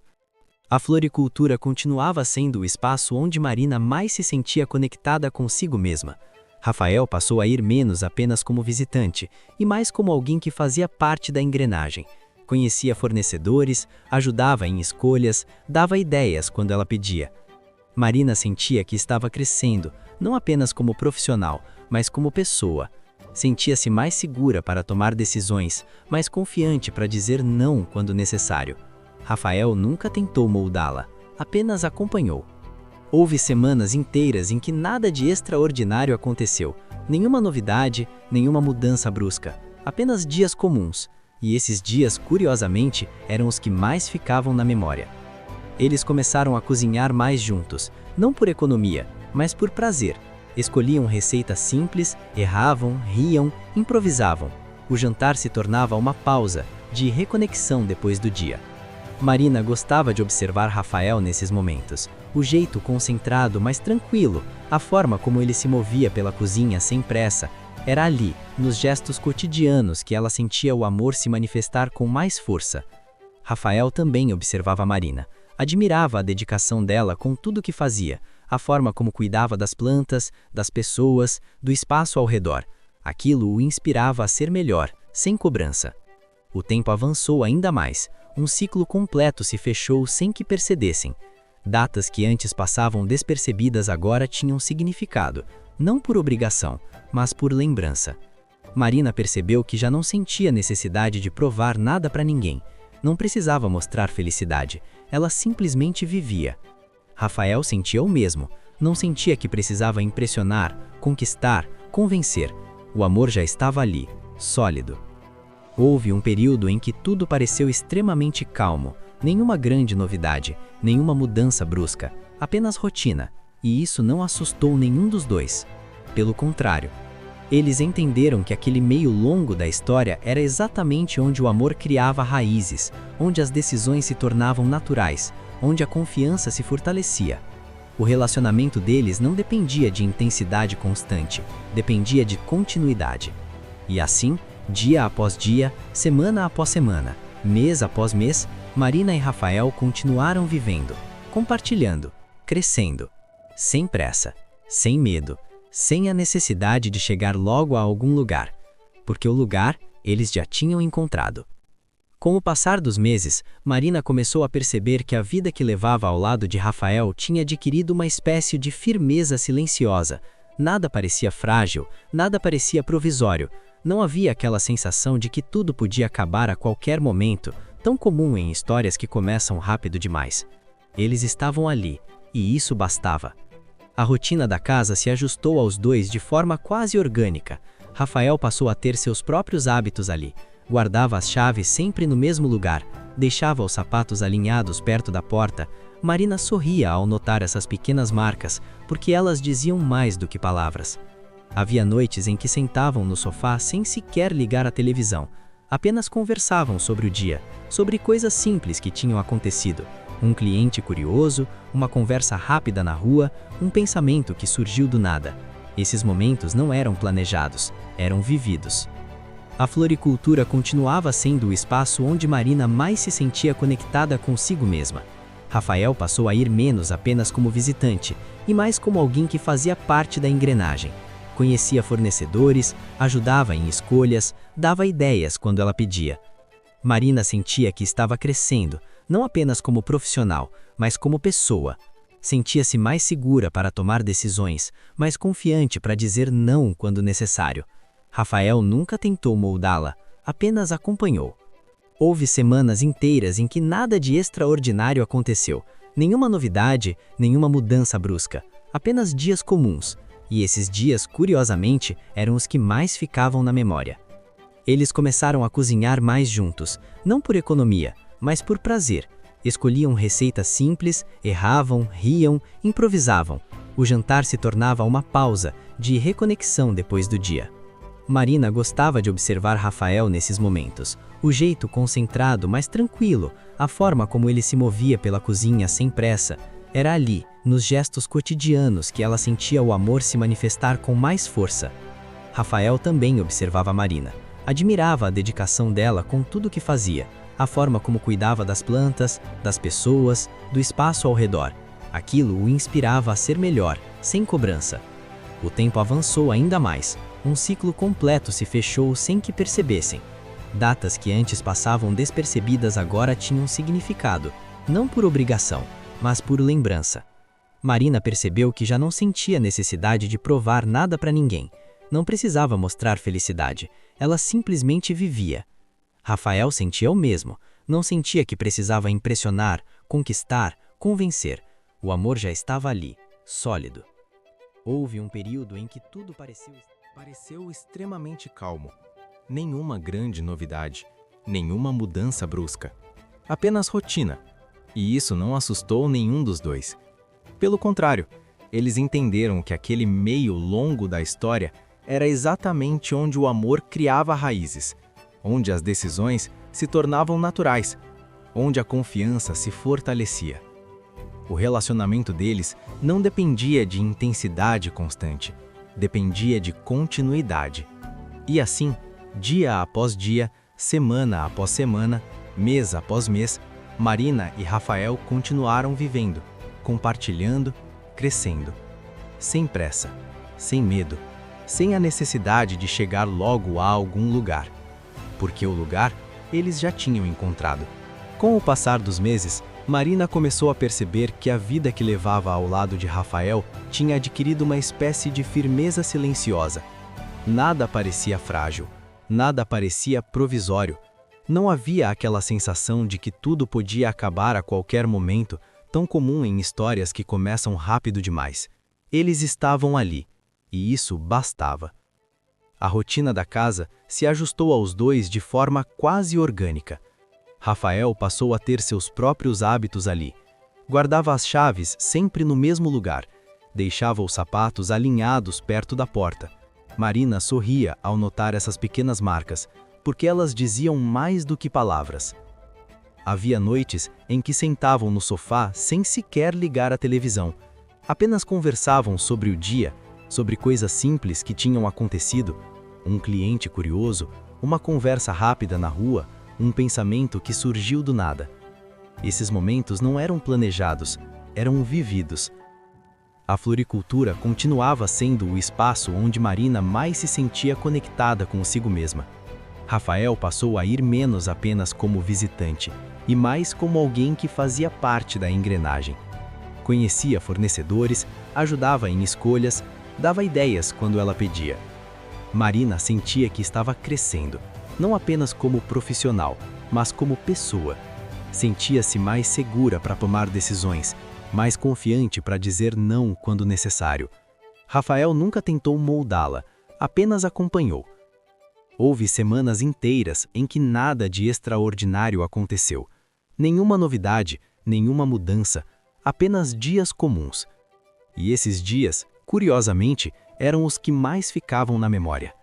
A floricultura continuava sendo o espaço onde Marina mais se sentia conectada consigo mesma. Rafael passou a ir menos apenas como visitante, e mais como alguém que fazia parte da engrenagem. Conhecia fornecedores, ajudava em escolhas, dava ideias quando ela pedia. Marina sentia que estava crescendo, não apenas como profissional, mas como pessoa. Sentia-se mais segura para tomar decisões, mais confiante para dizer não quando necessário. Rafael nunca tentou moldá-la, apenas acompanhou. Houve semanas inteiras em que nada de extraordinário aconteceu, nenhuma novidade, nenhuma mudança brusca, apenas dias comuns. E esses dias, curiosamente, eram os que mais ficavam na memória. Eles começaram a cozinhar mais juntos, não por economia, mas por prazer. Escolhiam receitas simples, erravam, riam, improvisavam. O jantar se tornava uma pausa, de reconexão depois do dia. Marina gostava de observar Rafael nesses momentos. O jeito concentrado, mas tranquilo, a forma como ele se movia pela cozinha sem pressa. Era ali, nos gestos cotidianos, que ela sentia o amor se manifestar com mais força. Rafael também observava Marina, Admirava a dedicação dela com tudo que fazia, a forma como cuidava das plantas, das pessoas, do espaço ao redor. Aquilo o inspirava a ser melhor, sem cobrança. O tempo avançou ainda mais. Um ciclo completo se fechou sem que percebessem. Datas que antes passavam despercebidas agora tinham significado, não por obrigação, mas por lembrança. Marina percebeu que já não sentia necessidade de provar nada para ninguém. Não precisava mostrar felicidade, ela simplesmente vivia. Rafael sentia o mesmo, não sentia que precisava impressionar, conquistar, convencer. O amor já estava ali, sólido. Houve um período em que tudo pareceu extremamente calmo, nenhuma grande novidade, nenhuma mudança brusca, apenas rotina, e isso não assustou nenhum dos dois. Pelo contrário, eles entenderam que aquele meio longo da história era exatamente onde o amor criava raízes, onde as decisões se tornavam naturais, onde a confiança se fortalecia. O relacionamento deles não dependia de intensidade constante, dependia de continuidade. E assim, dia após dia, semana após semana, mês após mês, Marina e Rafael continuaram vivendo, compartilhando, crescendo, sem pressa, sem medo, sem a necessidade de chegar logo a algum lugar, porque o lugar eles já tinham encontrado. Com o passar dos meses, Marina começou a perceber que a vida que levava ao lado de Rafael tinha adquirido uma espécie de firmeza silenciosa. Nada parecia frágil, nada parecia provisório. Não havia aquela sensação de que tudo podia acabar a qualquer momento, tão comum em histórias que começam rápido demais. Eles estavam ali, e isso bastava. A rotina da casa se ajustou aos dois de forma quase orgânica. Rafael passou a ter seus próprios hábitos ali. Guardava as chaves sempre no mesmo lugar, deixava os sapatos alinhados perto da porta. Marina sorria ao notar essas pequenas marcas, porque elas diziam mais do que palavras. Havia noites em que sentavam no sofá sem sequer ligar a televisão. Apenas conversavam sobre o dia, sobre coisas simples que tinham acontecido. Um cliente curioso, uma conversa rápida na rua, um pensamento que surgiu do nada. Esses momentos não eram planejados, eram vividos. A floricultura continuava sendo o espaço onde Marina mais se sentia conectada consigo mesma. Rafael passou a ir menos apenas como visitante, e mais como alguém que fazia parte da engrenagem. Conhecia fornecedores, ajudava em escolhas, dava ideias quando ela pedia. Marina sentia que estava crescendo, não apenas como profissional, mas como pessoa. Sentia-se mais segura para tomar decisões, mais confiante para dizer não quando necessário. Rafael nunca tentou moldá-la, apenas acompanhou. Houve semanas inteiras em que nada de extraordinário aconteceu, nenhuma novidade, nenhuma mudança brusca, apenas dias comuns, e esses dias, curiosamente, eram os que mais ficavam na memória. Eles começaram a cozinhar mais juntos, não por economia, mas por prazer. Escolhiam receitas simples, erravam, riam, improvisavam. O jantar se tornava uma pausa, de reconexão depois do dia. Marina gostava de observar Rafael nesses momentos, o jeito concentrado, mas tranquilo, a forma como ele se movia pela cozinha sem pressa. Era ali, nos gestos cotidianos, que ela sentia o amor se manifestar com mais força. Rafael também observava Marina. Admirava a dedicação dela com tudo que fazia, a forma como cuidava das plantas, das pessoas, do espaço ao redor. Aquilo o inspirava a ser melhor, sem cobrança. O tempo avançou ainda mais. Um ciclo completo se fechou sem que percebessem. Datas que antes passavam despercebidas agora tinham significado, não por obrigação, mas por lembrança. Marina percebeu que já não sentia necessidade de provar nada para ninguém. Não precisava mostrar felicidade, ela simplesmente vivia. Rafael sentia o mesmo, não sentia que precisava impressionar, conquistar, convencer. O amor já estava ali, sólido. Houve um período em que tudo Pareceu extremamente calmo. Nenhuma grande novidade, nenhuma mudança brusca. Apenas rotina. E isso não assustou nenhum dos dois. Pelo contrário, eles entenderam que aquele meio longo da história era exatamente onde o amor criava raízes, onde as decisões se tornavam naturais, onde a confiança se fortalecia. O relacionamento deles não dependia de intensidade constante, dependia de continuidade. E assim, dia após dia, semana após semana, mês após mês, Marina e Rafael continuaram vivendo, compartilhando, crescendo. Sem pressa, sem medo, sem a necessidade de chegar logo a algum lugar. Porque o lugar eles já tinham encontrado. Com o passar dos meses, Marina começou a perceber que a vida que levava ao lado de Rafael tinha adquirido uma espécie de firmeza silenciosa. Nada parecia frágil, nada parecia provisório. Não havia aquela sensação de que tudo podia acabar a qualquer momento, tão comum em histórias que começam rápido demais. Eles estavam ali, e isso bastava. A rotina da casa se ajustou aos dois de forma quase orgânica. Rafael passou a ter seus próprios hábitos ali. Guardava as chaves sempre no mesmo lugar. Deixava os sapatos alinhados perto da porta. Marina sorria ao notar essas pequenas marcas, porque elas diziam mais do que palavras. Havia noites em que sentavam no sofá sem sequer ligar a televisão. Apenas conversavam sobre o dia, sobre coisas simples que tinham acontecido. Um cliente curioso, uma conversa rápida na rua, um pensamento que surgiu do nada. Esses momentos não eram planejados, eram vividos. A floricultura continuava sendo o espaço onde Marina mais se sentia conectada consigo mesma. Rafael passou a ir menos apenas como visitante, e mais como alguém que fazia parte da engrenagem. Conhecia fornecedores, ajudava em escolhas, dava ideias quando ela pedia. Marina sentia que estava crescendo, não apenas como profissional, mas como pessoa. Sentia-se mais segura para tomar decisões, mais confiante para dizer não quando necessário. Rafael nunca tentou moldá-la, apenas acompanhou. Houve semanas inteiras em que nada de extraordinário aconteceu. Nenhuma novidade, nenhuma mudança, apenas dias comuns. E esses dias, curiosamente, eram os que mais ficavam na memória.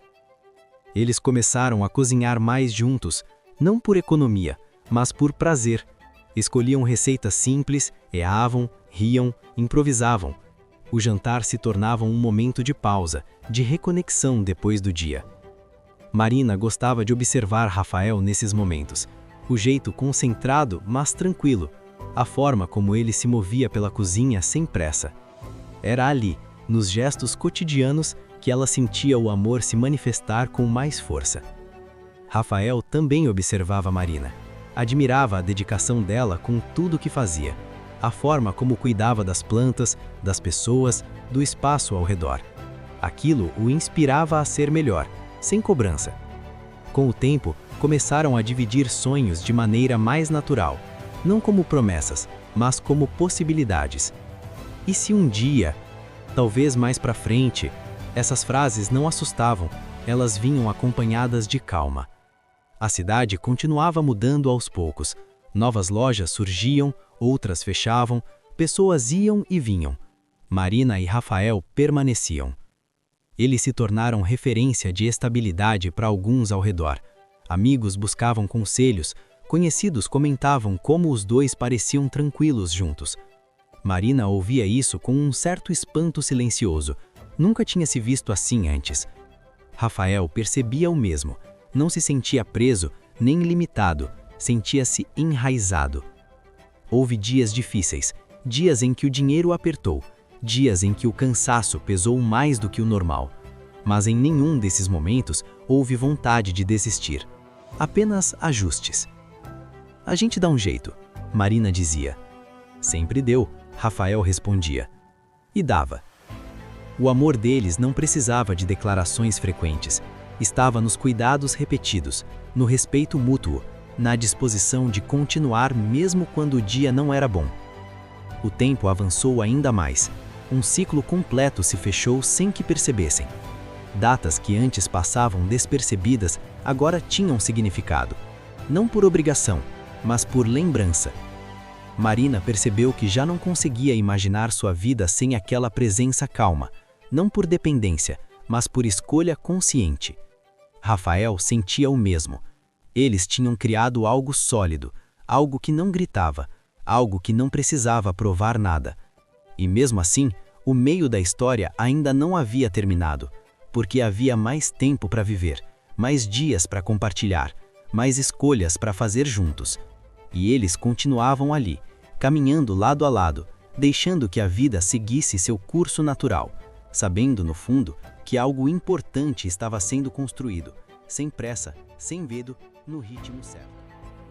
Eles começaram a cozinhar mais juntos, não por economia, mas por prazer. Escolhiam receitas simples, erravam, riam, improvisavam. O jantar se tornava um momento de pausa, de reconexão depois do dia. Marina gostava de observar Rafael nesses momentos. O jeito concentrado, mas tranquilo. A forma como ele se movia pela cozinha sem pressa. Era ali, nos gestos cotidianos, que ela sentia o amor se manifestar com mais força. Rafael também observava Marina. Admirava a dedicação dela com tudo o que fazia. A forma como cuidava das plantas, das pessoas, do espaço ao redor. Aquilo o inspirava a ser melhor, sem cobrança. Com o tempo, começaram a dividir sonhos de maneira mais natural, não como promessas, mas como possibilidades. E se um dia, talvez mais para frente, essas frases não assustavam, elas vinham acompanhadas de calma. A cidade continuava mudando aos poucos. Novas lojas surgiam, outras fechavam, pessoas iam e vinham. Marina e Rafael permaneciam. Eles se tornaram referência de estabilidade para alguns ao redor. Amigos buscavam conselhos, conhecidos comentavam como os dois pareciam tranquilos juntos. Marina ouvia isso com um certo espanto silencioso. Nunca tinha se visto assim antes. Rafael percebia o mesmo. Não se sentia preso, nem limitado, sentia-se enraizado. Houve dias difíceis, dias em que o dinheiro apertou, dias em que o cansaço pesou mais do que o normal. Mas em nenhum desses momentos houve vontade de desistir. Apenas ajustes. A gente dá um jeito, Marina dizia. Sempre deu, Rafael respondia. E dava. O amor deles não precisava de declarações frequentes. Estava nos cuidados repetidos, no respeito mútuo, na disposição de continuar mesmo quando o dia não era bom. O tempo avançou ainda mais. Um ciclo completo se fechou sem que percebessem. Datas que antes passavam despercebidas agora tinham significado. Não por obrigação, mas por lembrança. Marina percebeu que já não conseguia imaginar sua vida sem aquela presença calma, não por dependência, mas por escolha consciente. Rafael sentia o mesmo. Eles tinham criado algo sólido, algo que não gritava, algo que não precisava provar nada. E mesmo assim, o meio da história ainda não havia terminado, porque havia mais tempo para viver, mais dias para compartilhar, mais escolhas para fazer juntos. e eles continuavam ali, caminhando lado a lado, deixando que a vida seguisse seu curso natural, sabendo, no fundo, que algo importante estava sendo construído, sem pressa, sem medo, no ritmo certo.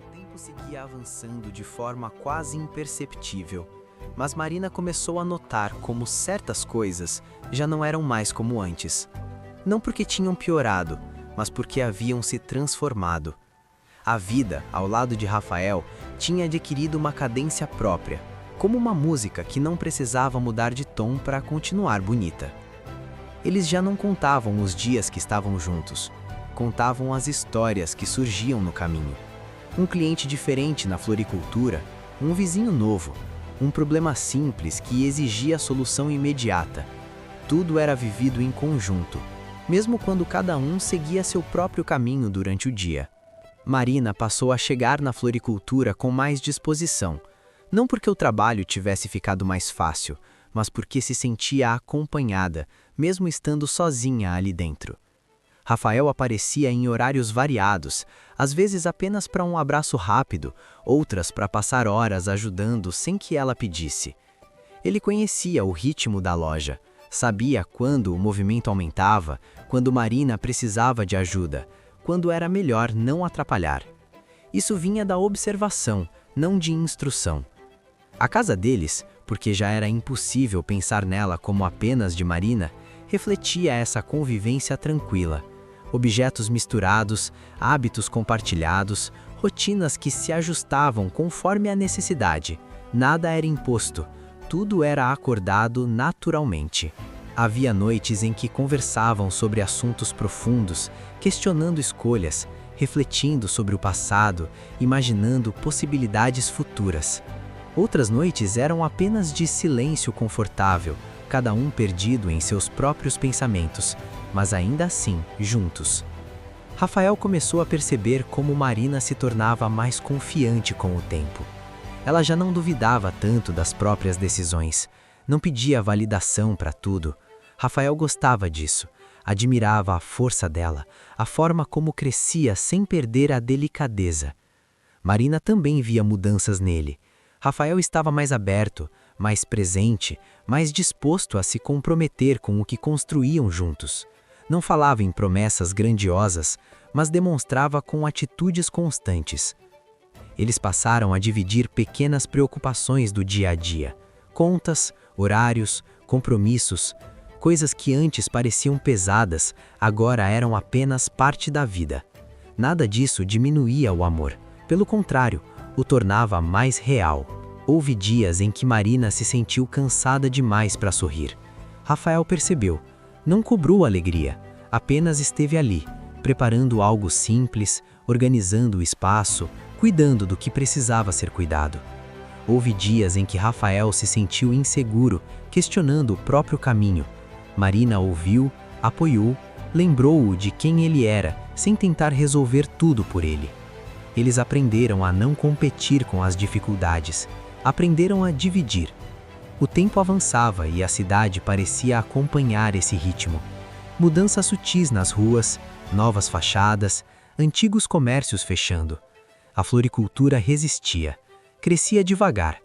O tempo seguia avançando de forma quase imperceptível, mas Marina começou a notar como certas coisas já não eram mais como antes. Não porque tinham piorado, mas porque haviam se transformado. A vida, ao lado de Rafael, tinha adquirido uma cadência própria, como uma música que não precisava mudar de tom para continuar bonita. Eles já não contavam os dias que estavam juntos, contavam as histórias que surgiam no caminho. Um cliente diferente na floricultura, um vizinho novo, um problema simples que exigia solução imediata. Tudo era vivido em conjunto, mesmo quando cada um seguia seu próprio caminho durante o dia. Marina passou a chegar na floricultura com mais disposição, não porque o trabalho tivesse ficado mais fácil, mas porque se sentia acompanhada, mesmo estando sozinha ali dentro. Rafael aparecia em horários variados, às vezes apenas para um abraço rápido, outras para passar horas ajudando sem que ela pedisse. Ele conhecia o ritmo da loja, sabia quando o movimento aumentava, quando Marina precisava de ajuda, quando era melhor não atrapalhar. Isso vinha da observação, não de instrução. A casa deles, porque já era impossível pensar nela como apenas de Marina, refletia essa convivência tranquila. Objetos misturados, hábitos compartilhados, rotinas que se ajustavam conforme a necessidade. Nada era imposto, tudo era acordado naturalmente. Havia noites em que conversavam sobre assuntos profundos, questionando escolhas, refletindo sobre o passado, imaginando possibilidades futuras. Outras noites eram apenas de silêncio confortável, cada um perdido em seus próprios pensamentos, mas ainda assim, juntos. Rafael começou a perceber como Marina se tornava mais confiante com o tempo. Ela já não duvidava tanto das próprias decisões, não pedia validação para tudo. Rafael gostava disso, admirava a força dela, a forma como crescia sem perder a delicadeza. Marina também via mudanças nele. Rafael estava mais aberto, mais presente, mais disposto a se comprometer com o que construíam juntos. Não falava em promessas grandiosas, mas demonstrava com atitudes constantes. Eles passaram a dividir pequenas preocupações do dia a dia, contas, horários, compromissos, coisas que antes pareciam pesadas, agora eram apenas parte da vida. Nada disso diminuía o amor, pelo contrário, o tornava mais real. Houve dias em que Marina se sentiu cansada demais para sorrir. Rafael percebeu, não cobrou alegria, apenas esteve ali, preparando algo simples, organizando o espaço, cuidando do que precisava ser cuidado. Houve dias em que Rafael se sentiu inseguro, questionando o próprio caminho. Marina ouviu, apoiou, lembrou-o de quem ele era, sem tentar resolver tudo por ele. Eles aprenderam a não competir com as dificuldades, aprenderam a dividir. O tempo avançava e a cidade parecia acompanhar esse ritmo. Mudanças sutis nas ruas, novas fachadas, antigos comércios fechando. A floricultura resistia, crescia devagar.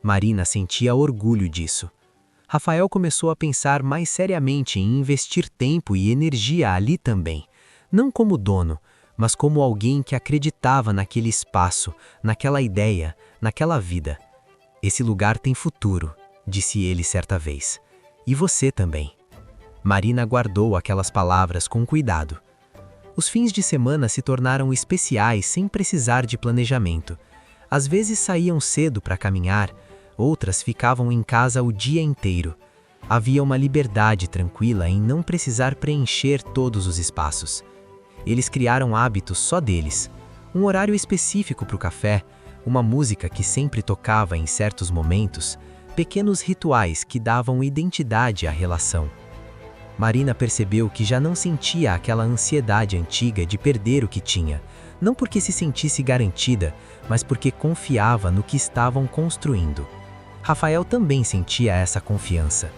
Marina sentia orgulho disso. Rafael começou a pensar mais seriamente em investir tempo e energia ali também, não como dono, mas como alguém que acreditava naquele espaço, naquela ideia, naquela vida. Esse lugar tem futuro, disse ele certa vez. E você também. Marina guardou aquelas palavras com cuidado. Os fins de semana se tornaram especiais sem precisar de planejamento. Às vezes saíam cedo para caminhar, outras ficavam em casa o dia inteiro. Havia uma liberdade tranquila em não precisar preencher todos os espaços. Eles criaram hábitos só deles. Um horário específico para o café, uma música que sempre tocava em certos momentos, pequenos rituais que davam identidade à relação. Marina percebeu que já não sentia aquela ansiedade antiga de perder o que tinha, não porque se sentisse garantida, mas porque confiava no que estavam construindo. Rafael também sentia essa confiança.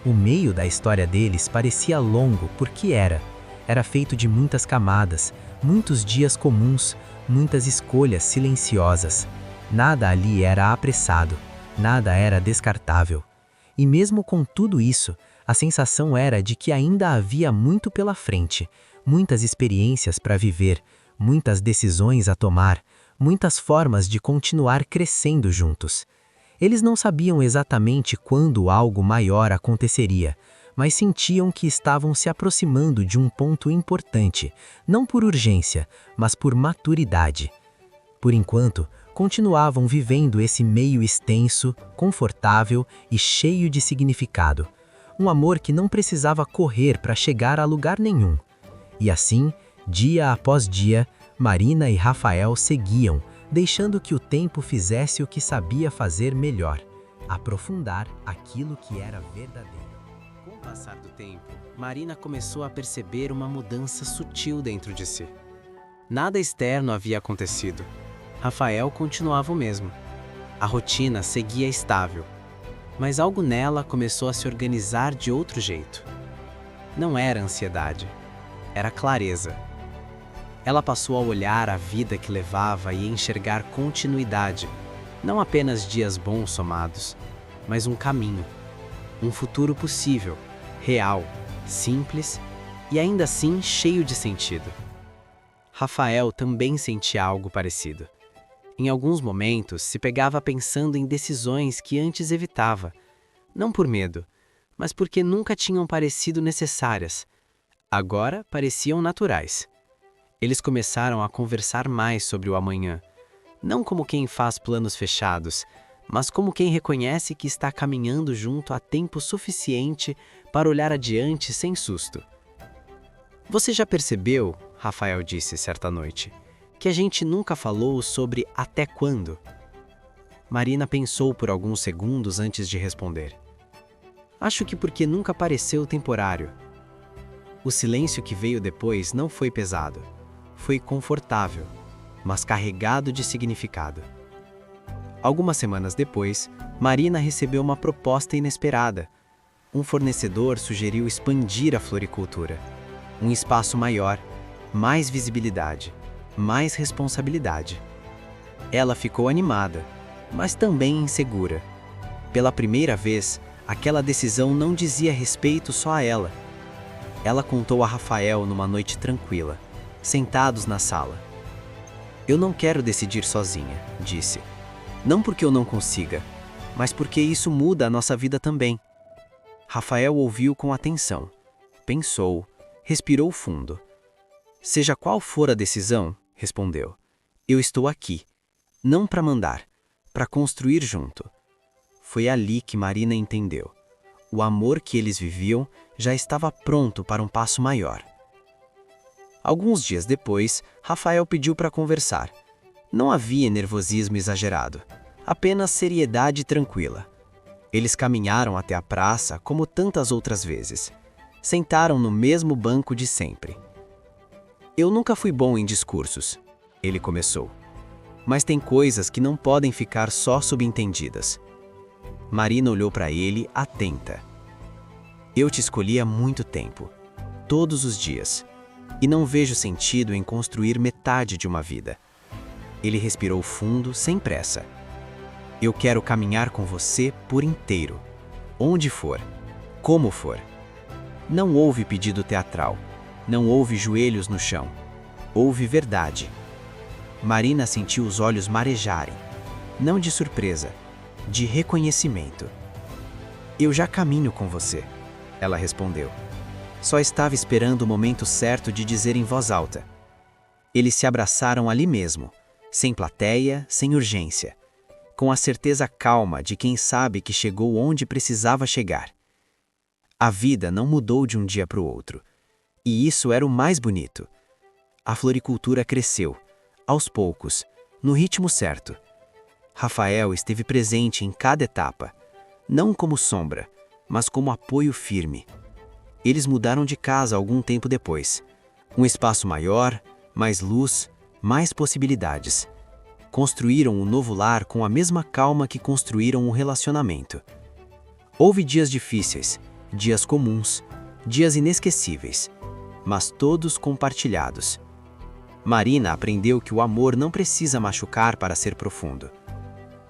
O meio da história deles parecia longo porque era feito de muitas camadas, muitos dias comuns, muitas escolhas silenciosas. Nada ali era apressado, nada era descartável. E mesmo com tudo isso, a sensação era de que ainda havia muito pela frente, muitas experiências para viver, muitas decisões a tomar, muitas formas de continuar crescendo juntos. Eles não sabiam exatamente quando algo maior aconteceria, mas sentiam que estavam se aproximando de um ponto importante, não por urgência, mas por maturidade. Por enquanto, continuavam vivendo esse meio extenso, confortável e cheio de significado. Um amor que não precisava correr para chegar a lugar nenhum. E assim, dia após dia, Marina e Rafael seguiam, deixando que o tempo fizesse o que sabia fazer melhor, aprofundar aquilo que era verdadeiro. Com o passar do tempo, Marina começou a perceber uma mudança sutil dentro de si. Nada externo havia acontecido. Rafael continuava o mesmo. A rotina seguia estável. Mas algo nela começou a se organizar de outro jeito. Não era ansiedade, era clareza. Ela passou a olhar a vida que levava e a enxergar continuidade, não apenas dias bons somados, mas um caminho, um futuro possível, real, simples e ainda assim cheio de sentido. Rafael também sentia algo parecido. Em alguns momentos, se pegava pensando em decisões que antes evitava, não por medo, mas porque nunca tinham parecido necessárias. Agora pareciam naturais. Eles começaram a conversar mais sobre o amanhã, não como quem faz planos fechados, mas como quem reconhece que está caminhando junto há tempo suficiente para olhar adiante sem susto. "Você já percebeu", Rafael disse certa noite, "que a gente nunca falou sobre até quando?" Marina pensou por alguns segundos antes de responder. "Acho que porque nunca pareceu temporário." O silêncio que veio depois não foi pesado. Foi confortável, mas carregado de significado. Algumas semanas depois, Marina recebeu uma proposta inesperada. Um fornecedor sugeriu expandir a floricultura. Um espaço maior, mais visibilidade, mais responsabilidade. Ela ficou animada, mas também insegura. Pela primeira vez, aquela decisão não dizia respeito só a ela. Ela contou a Rafael numa noite tranquila, sentados na sala. "Eu não quero decidir sozinha", disse. "Não porque eu não consiga, mas porque isso muda a nossa vida também." Rafael ouviu com atenção, pensou, respirou fundo. "Seja qual for a decisão", respondeu, "eu estou aqui, não para mandar, para construir junto." Foi ali que Marina entendeu. O amor que eles viviam já estava pronto para um passo maior. Alguns dias depois, Rafael pediu para conversar. Não havia nervosismo exagerado, apenas seriedade tranquila. Eles caminharam até a praça como tantas outras vezes. Sentaram no mesmo banco de sempre. "Eu nunca fui bom em discursos", ele começou. "Mas tem coisas que não podem ficar só subentendidas." Marina olhou para ele, atenta. "Eu te escolhi há muito tempo, todos os dias, e não vejo sentido em construir metade de uma vida." Ele respirou fundo, sem pressa. "Eu quero caminhar com você por inteiro, onde for, como for." Não houve pedido teatral, não houve joelhos no chão, houve verdade. Marina sentiu os olhos marejarem, não de surpresa, de reconhecimento. "Eu já caminho com você", ela respondeu. Só estava esperando o momento certo de dizer em voz alta. Eles se abraçaram ali mesmo, sem plateia, sem urgência, com a certeza calma de quem sabe que chegou onde precisava chegar. A vida não mudou de um dia para o outro, e isso era o mais bonito. A floricultura cresceu, aos poucos, no ritmo certo. Rafael esteve presente em cada etapa, não como sombra, mas como apoio firme. Eles mudaram de casa algum tempo depois. Um espaço maior, mais luz, mais possibilidades. Construíram um novo lar com a mesma calma que construíram o relacionamento. Houve dias difíceis, dias comuns, dias inesquecíveis, mas todos compartilhados. Marina aprendeu que o amor não precisa machucar para ser profundo.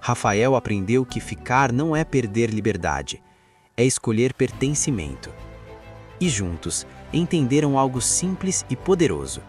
Rafael aprendeu que ficar não é perder liberdade, é escolher pertencimento. E juntos, entenderam algo simples e poderoso.